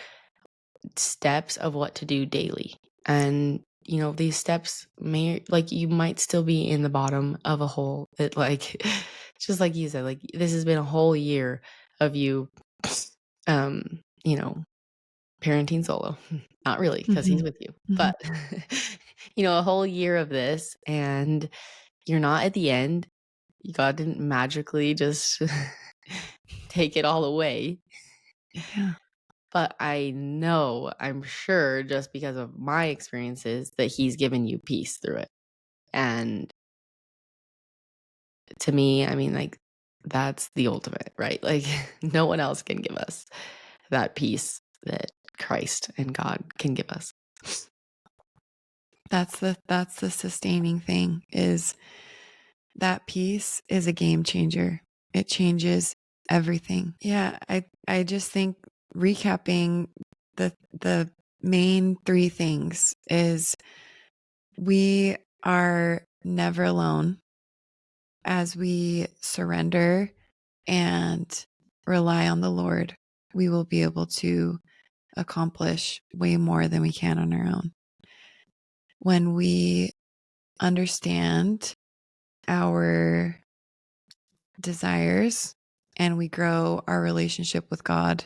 steps of what to do daily. And, you know, these steps may, like, you might still be in the bottom of a hole that, like, just like you said, like, this has been a whole year of you, you know, parenting solo. Not really, because he's with you, but you know, a whole year of this, and you're not at the end. God didn't magically just take it all away. Yeah. But I'm sure, just because of my experiences, that he's given you peace through it. And to me, I mean, like, that's the ultimate, right? Like, no one else can give us that peace that Christ and God can give us. That's the sustaining thing, is that peace is a game changer. It changes everything. Yeah, I just think, recapping, the main three things is, we are never alone as we surrender and rely on the Lord. We will be able to accomplish way more than we can on our own. When we understand our desires and we grow our relationship with God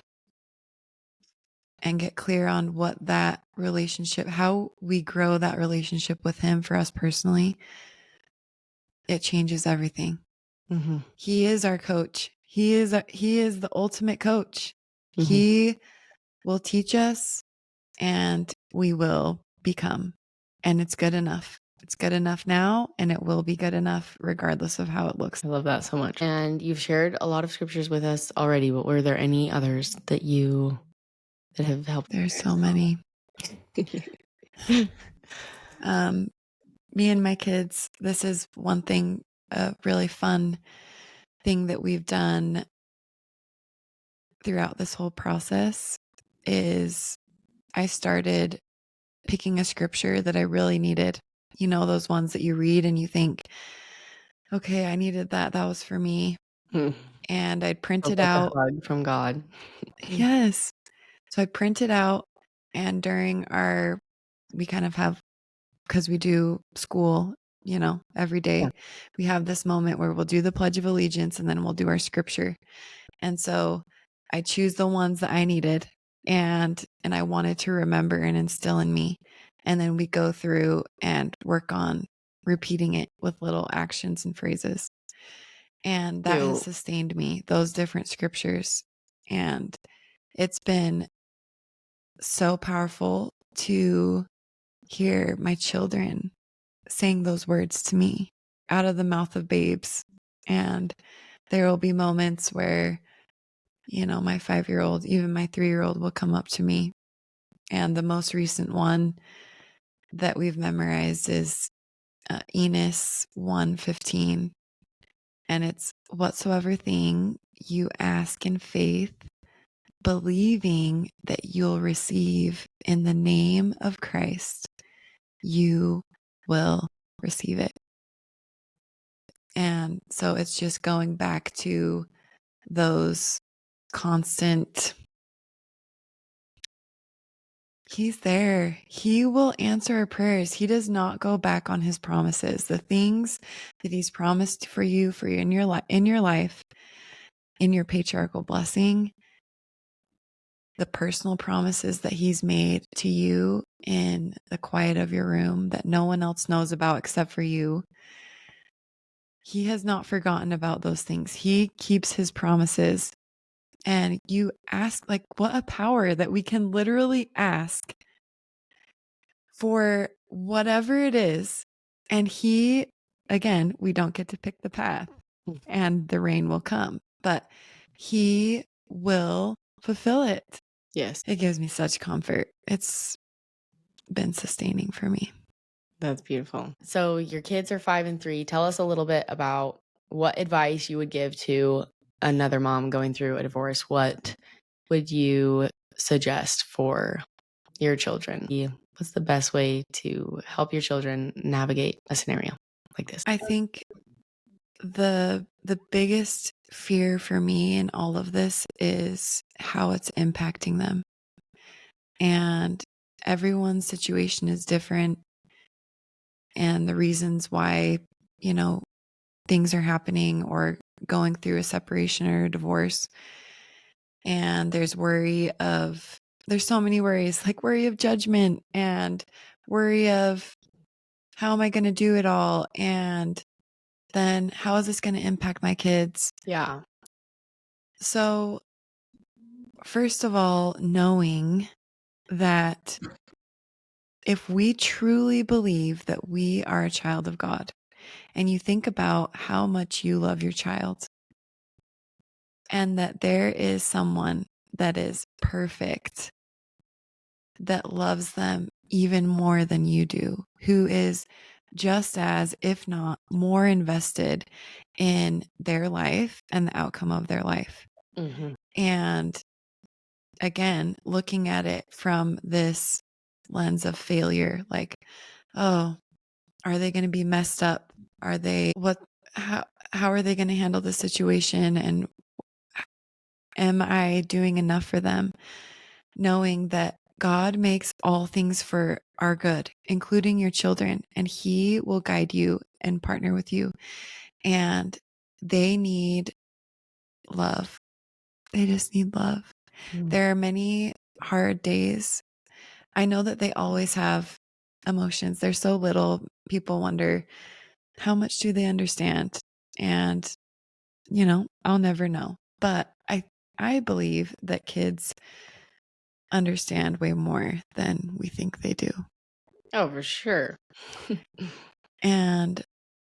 and get clear on what that relationship, how we grow that relationship with him for us personally, it changes everything. He is our coach. He is the ultimate coach. He will teach us, and we will become. And it's good enough. It's good enough now, and it will be good enough regardless of how it looks. I love that so much. And you've shared a lot of scriptures with us already, but were there any others that have helped? There's so many. Me and my kids, this is one thing really fun thing that we've done throughout this whole process is I started picking a scripture that I really needed. You know, those ones that you read and you think, okay, I needed that. That was for me. Hmm. And I'd print Sounds it like a out. hug from God. Yes. So I print it out. And we kind of have, because we do school, you know, every Yeah. day, we have this moment where we'll do the Pledge of Allegiance and then we'll do our scripture. And so I choose the ones that I needed and I wanted to remember and instill in me. And then we go through and work on repeating it with little actions and phrases. And that has Cute. sustained me, those different scriptures. And it's been so powerful to hear my children saying those words to me out of the mouth of babes. And there will be moments where, you know, my 5-year-old, even my 3-year-old will come up to me. And the most recent one that we've memorized is Enos 1:15. And it's whatsoever thing you ask in faith, believing that you'll receive in the name of Christ, you will receive it. And so it's just going back to those constant, He's there. He will answer our prayers. He does not go back on his promises. The things that he's promised for you in your life, in your patriarchal blessing, the personal promises that he's made to you in the quiet of your room that no one else knows about except for you. He has not forgotten about those things. He keeps his promises. And you ask, like, what a power that we can literally ask for whatever it is. And he, again, we don't get to pick the path and the rain will come, but he will fulfill it. Yes. It gives me such comfort. It's been sustaining for me. That's beautiful. So your kids are 5 and 3. Tell us a little bit about what advice you would give to another mom going through a divorce. What would you suggest for your children? What's the best way to help your children navigate a scenario like this? I think the biggest fear for me in all of this is how it's impacting them. And everyone's situation is different. And the reasons why, you know, things are happening or going through a separation or a divorce. And there's so many worries, like worry of judgment and worry of how am I going to do it all? And then how is this going to impact my kids? Yeah. So, first of all, knowing that if we truly believe that we are a child of God, and you think about how much you love your child, and that there is someone that is perfect, that loves them even more than you do, who is just as, if not more invested in their life and the outcome of their life. Mm-hmm. And again, looking at it from this lens of failure, like, oh, are they going to be messed up? How are they going to handle the situation? And am I doing enough for them? Knowing that God makes all things for our good, including your children, and he will guide you and partner with you. And they need love. They just need love. Mm-hmm. There are many hard days. I know that they always have emotions. They're so little. People wonder, how much do they understand? And, you know, I'll never know. But I believe that kids understand way more than we think they do. Oh, for sure. And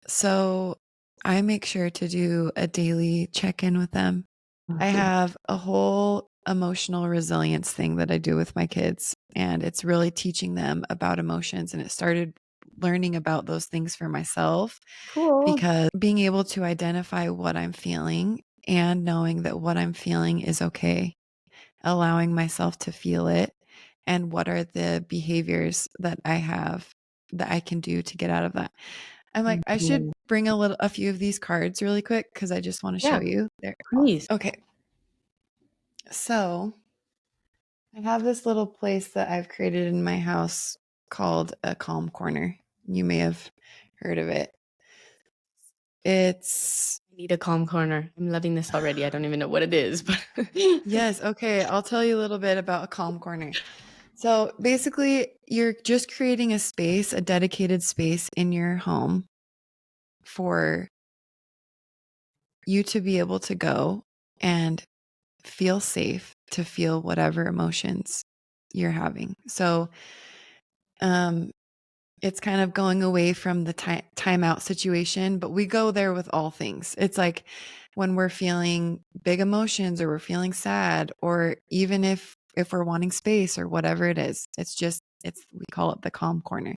so I make sure to do a daily check-in with them. I have a whole emotional resilience thing that I do with my kids, and it's really teaching them about emotions. And it started learning about those things for myself, Cool. because being able to identify what I'm feeling and knowing that what I'm feeling is okay, allowing myself to feel it, and what are the behaviors that I have that I can do to get out of that. I'm like, I should Mhm. bring a few of these cards really quick because I just want to show Yeah, you. They're please. okay. So I have this little place that I've created in my house called a calm corner. You may have heard of it. It's I need a calm corner. I'm loving this already. I don't even know what it is, but yes, okay. I'll tell you a little bit about a calm corner. So basically, you're just creating a space, a dedicated space in your home for you to be able to go and feel safe to feel whatever emotions you're having. So, um, it's kind of going away from the timeout situation, but we go there with all things. It's like when we're feeling big emotions or we're feeling sad, or even if we're wanting space or whatever it is, it's we call it the calm corner.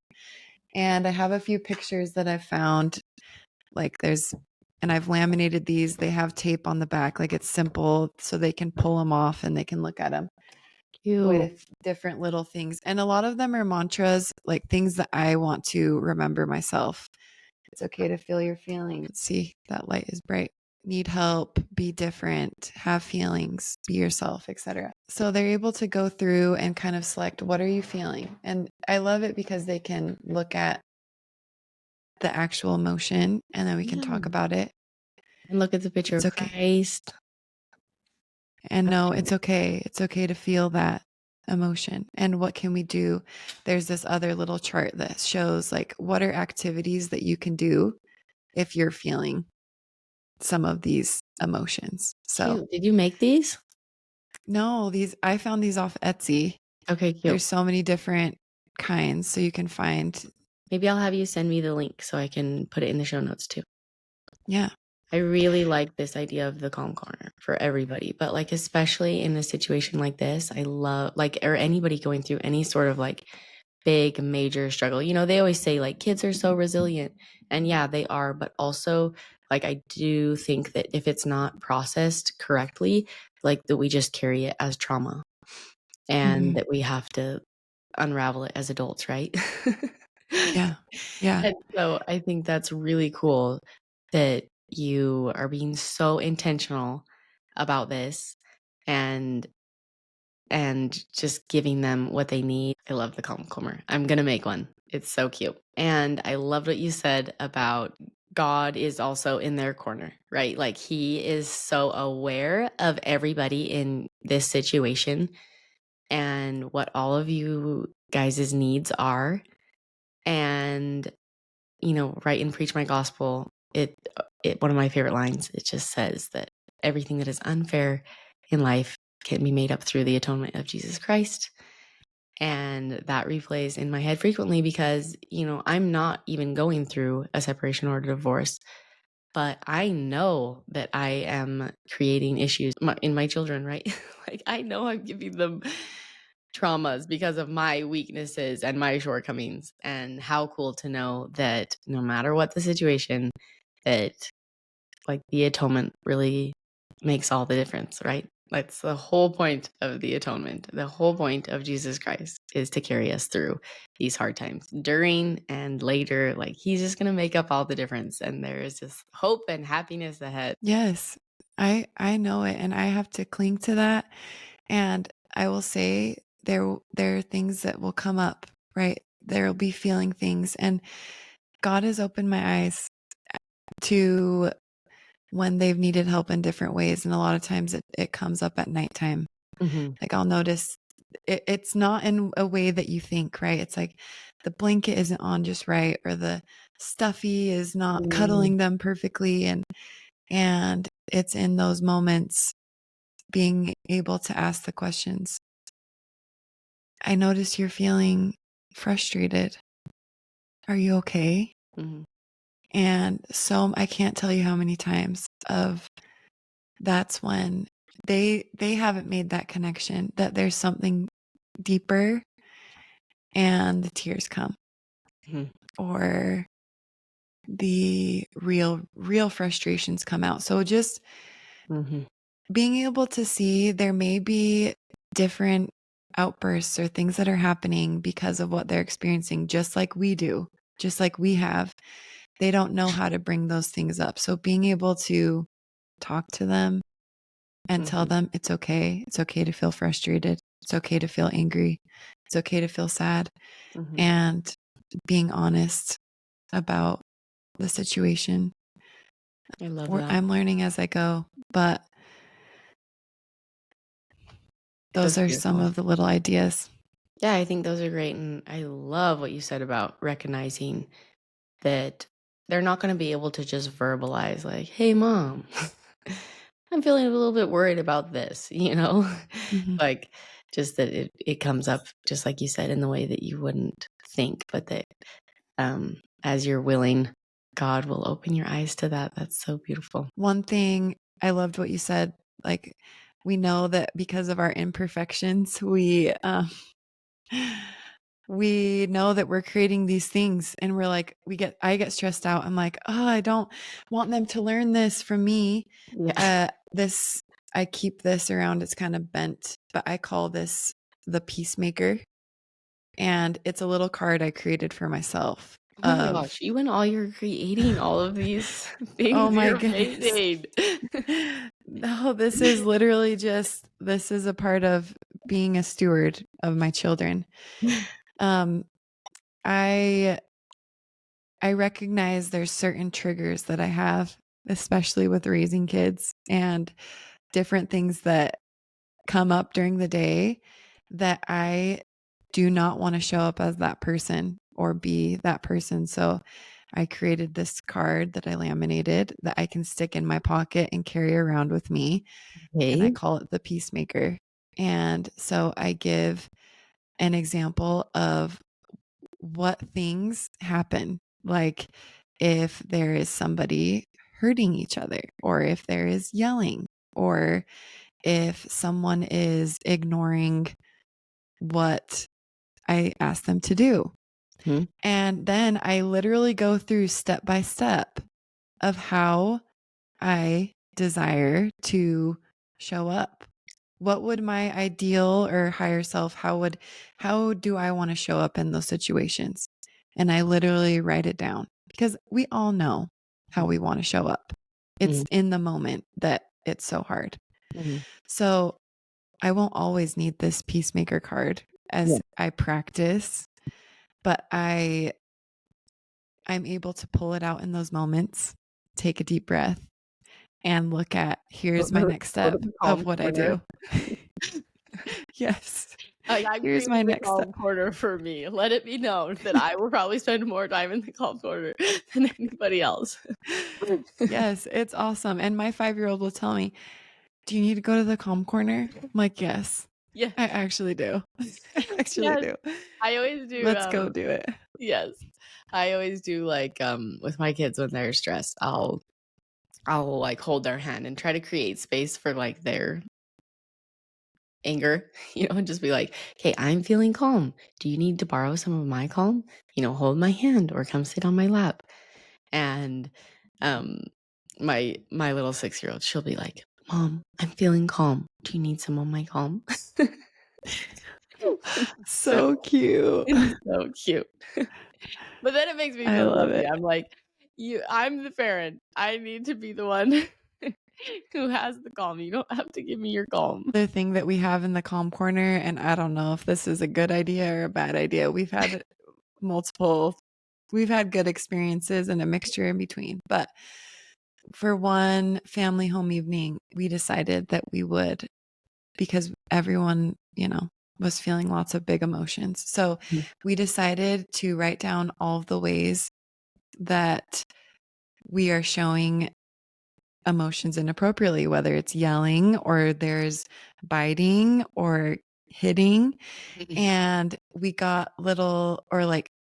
And I have a few pictures that I've found. Like and I've laminated these. They have tape on the back. Like it's simple, so they can pull them off and they can look at them cute. with different little things. And a lot of them are mantras, like things that I want to remember myself. It's okay to feel your feelings. See, that light is bright. Need help, be different, have feelings, be yourself, etc. So they're able to go through and kind of select, what are you feeling? And I love it because they can look at the actual emotion and then we can Yeah. talk about it. And look at the picture It's of okay. Christ. And That's no, cute. it's okay. It's okay to feel that emotion. And what can we do? There's this other little chart that shows like what are activities that you can do if you're feeling some of these emotions. So, Cute. Did you make these? no, these I found these off Etsy. Okay, cute. There's so many different kinds, so you can find. Maybe I'll have you send me the link so I can put it in the show notes too. Yeah. I really like this idea of the calm corner for everybody, but like especially in a situation like this, I love like or anybody going through any sort of like big major struggle. You know, they always say like kids are so resilient, and yeah, they are, but also like I do think that if it's not processed correctly, like that we just carry it as trauma and Mhm. that we have to unravel it as adults, right? Yeah. Yeah. And so I think that's really cool that you are being so intentional about this and just giving them what they need. I love the calm comber. I'm gonna make one. It's so cute. And I loved what you said about God is also in their corner, right? Like he is so aware of everybody in this situation and what all of you guys' needs are. And you know, right in Preach My Gospel, it one of my favorite lines, it just says that everything that is unfair in life can be made up through the atonement of Jesus Christ. And that replays in my head frequently because, you know, I'm not even going through a separation or a divorce, but I know that I am creating issues in my children, right? Like I know I'm giving them traumas because of my weaknesses and my shortcomings. And how cool to know that no matter what the situation, that like the atonement really makes all the difference, right? That's the whole point of the atonement. The whole point of Jesus Christ is to carry us through these hard times during and later. Like he's just going to make up all the difference. And there is just hope and happiness ahead. Yes. I know it, and I have to cling to that. And I will say there are things that will come up, right? There will be feeling things, and God has opened my eyes to when they've needed help in different ways. And a lot of times it comes up at nighttime. Mm-hmm. Like I'll notice it's not in a way that you think, right? It's like the blanket isn't on just right, or the stuffy is not Mm-hmm. cuddling them perfectly. And it's in those moments being able to ask the questions. I notice you're feeling frustrated. Are you okay? Mm-hmm. And so I can't tell you how many times of that's when they haven't made that connection that there's something deeper, and the tears come. or the real frustrations come out. So just being able to see there may be different outbursts or things that are happening because of what they're experiencing, just like we do, just like we have. They don't know how to bring those things up. So being able to talk to them and tell them it's okay. It's okay to feel frustrated. It's okay to feel angry. It's okay to feel sad. And being honest about the situation. I love that. I'm learning as I go, but those That's are some beautiful. of the little ideas. Yeah, I think those are great. And I love what you said about recognizing that they're not going to be able to just verbalize, like, hey, mom, I'm feeling a little bit worried about this, Mhm. like just that it comes up, just like you said, in the way that you wouldn't think, but that as you're willing, God will open your eyes to that. That's so beautiful. One thing I loved what you said, like we know that because of our imperfections, we know that we're creating these things and we're like, I get stressed out. I'm like, oh, I don't want them to learn this from me. Yeah. I keep this around. It's kind of bent, but I call this the peacemaker. And it's a little card I created for myself Oh my of, gosh, you and all you're creating all of these oh things. my You're goodness. amazing. No, this is literally this is a part of being a steward of my children. Um, I recognize there's certain triggers that I have, especially with raising kids and different things that come up during the day that I do not want to show up as that person or be that person. So I created this card that I laminated that I can stick in my pocket and carry around with me. And I Okay. call it the peacemaker. And so I give an example of what things happen. Like if there is somebody hurting each other, or if there is yelling, or if someone is ignoring what I ask them to do. Mhm. And then I literally go through step by step of how I desire to show up. What would my ideal or higher self, how do I want to show up in those situations? And I literally write it down because we all know how we want to show up. It's Mhm. in the moment that it's so hard. Mhm. So I won't always need this peacemaker card Yeah. as I practice, but I'm able to pull it out in those moments, take a deep breath, and look at Go here's my to next go to step the of calm what I corner. do. Yes. I'm Here's my creating the next calm step. corner for me. Let it be known that I will probably spend more time in the calm corner than anybody else. Yes, it's awesome. And my 5-year-old will tell me, "Do you need to go to the calm corner?" I'm like, "Yes, Yeah. I actually do. I actually Yes. do. I always do, Let's go do it." yes. I always do, like, with my kids when they're stressed, I'll, like, hold their hand and try to create space for, like, their anger, and just be like, "Okay, I'm feeling calm. Do you need to borrow some of my calm? Hold my hand or come sit on my lap." And, um, my little 6-year-old, she'll be like, "Mom, I'm feeling calm. Do you need some of my calm?" So So cute. it's so cute. But then it makes me I feel love guilty. it. I'm like, I'm the parent. I need to be the one who has the calm. You don't have to give me your calm. The thing that we have in the calm corner, and I don't know if this is a good idea or a bad idea. We've had good experiences and a mixture in between. But for one family home evening, we decided that we would, because everyone, was feeling lots of big emotions. So Mhm. we decided to write down all of the ways that we are showing emotions inappropriately, whether it's yelling or there's biting or hitting. And we got little, or like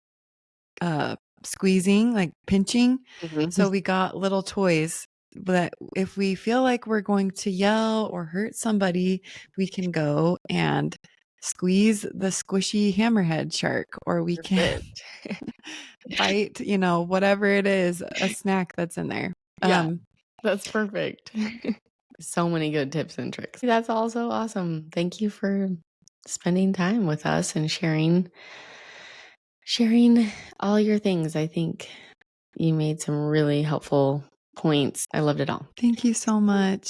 squeezing, like pinching. So Mhm. we got little toys that if we feel like we're going to yell or hurt somebody, we can go and squeeze the squishy hammerhead shark, or we can Perfect. bite, whatever it is, a snack that's in there. Yeah, that's perfect. So many good tips and tricks. That's also awesome. Thank you for spending time with us and sharing all your things. I think you made some really helpful points. I loved it all. Thank you so much.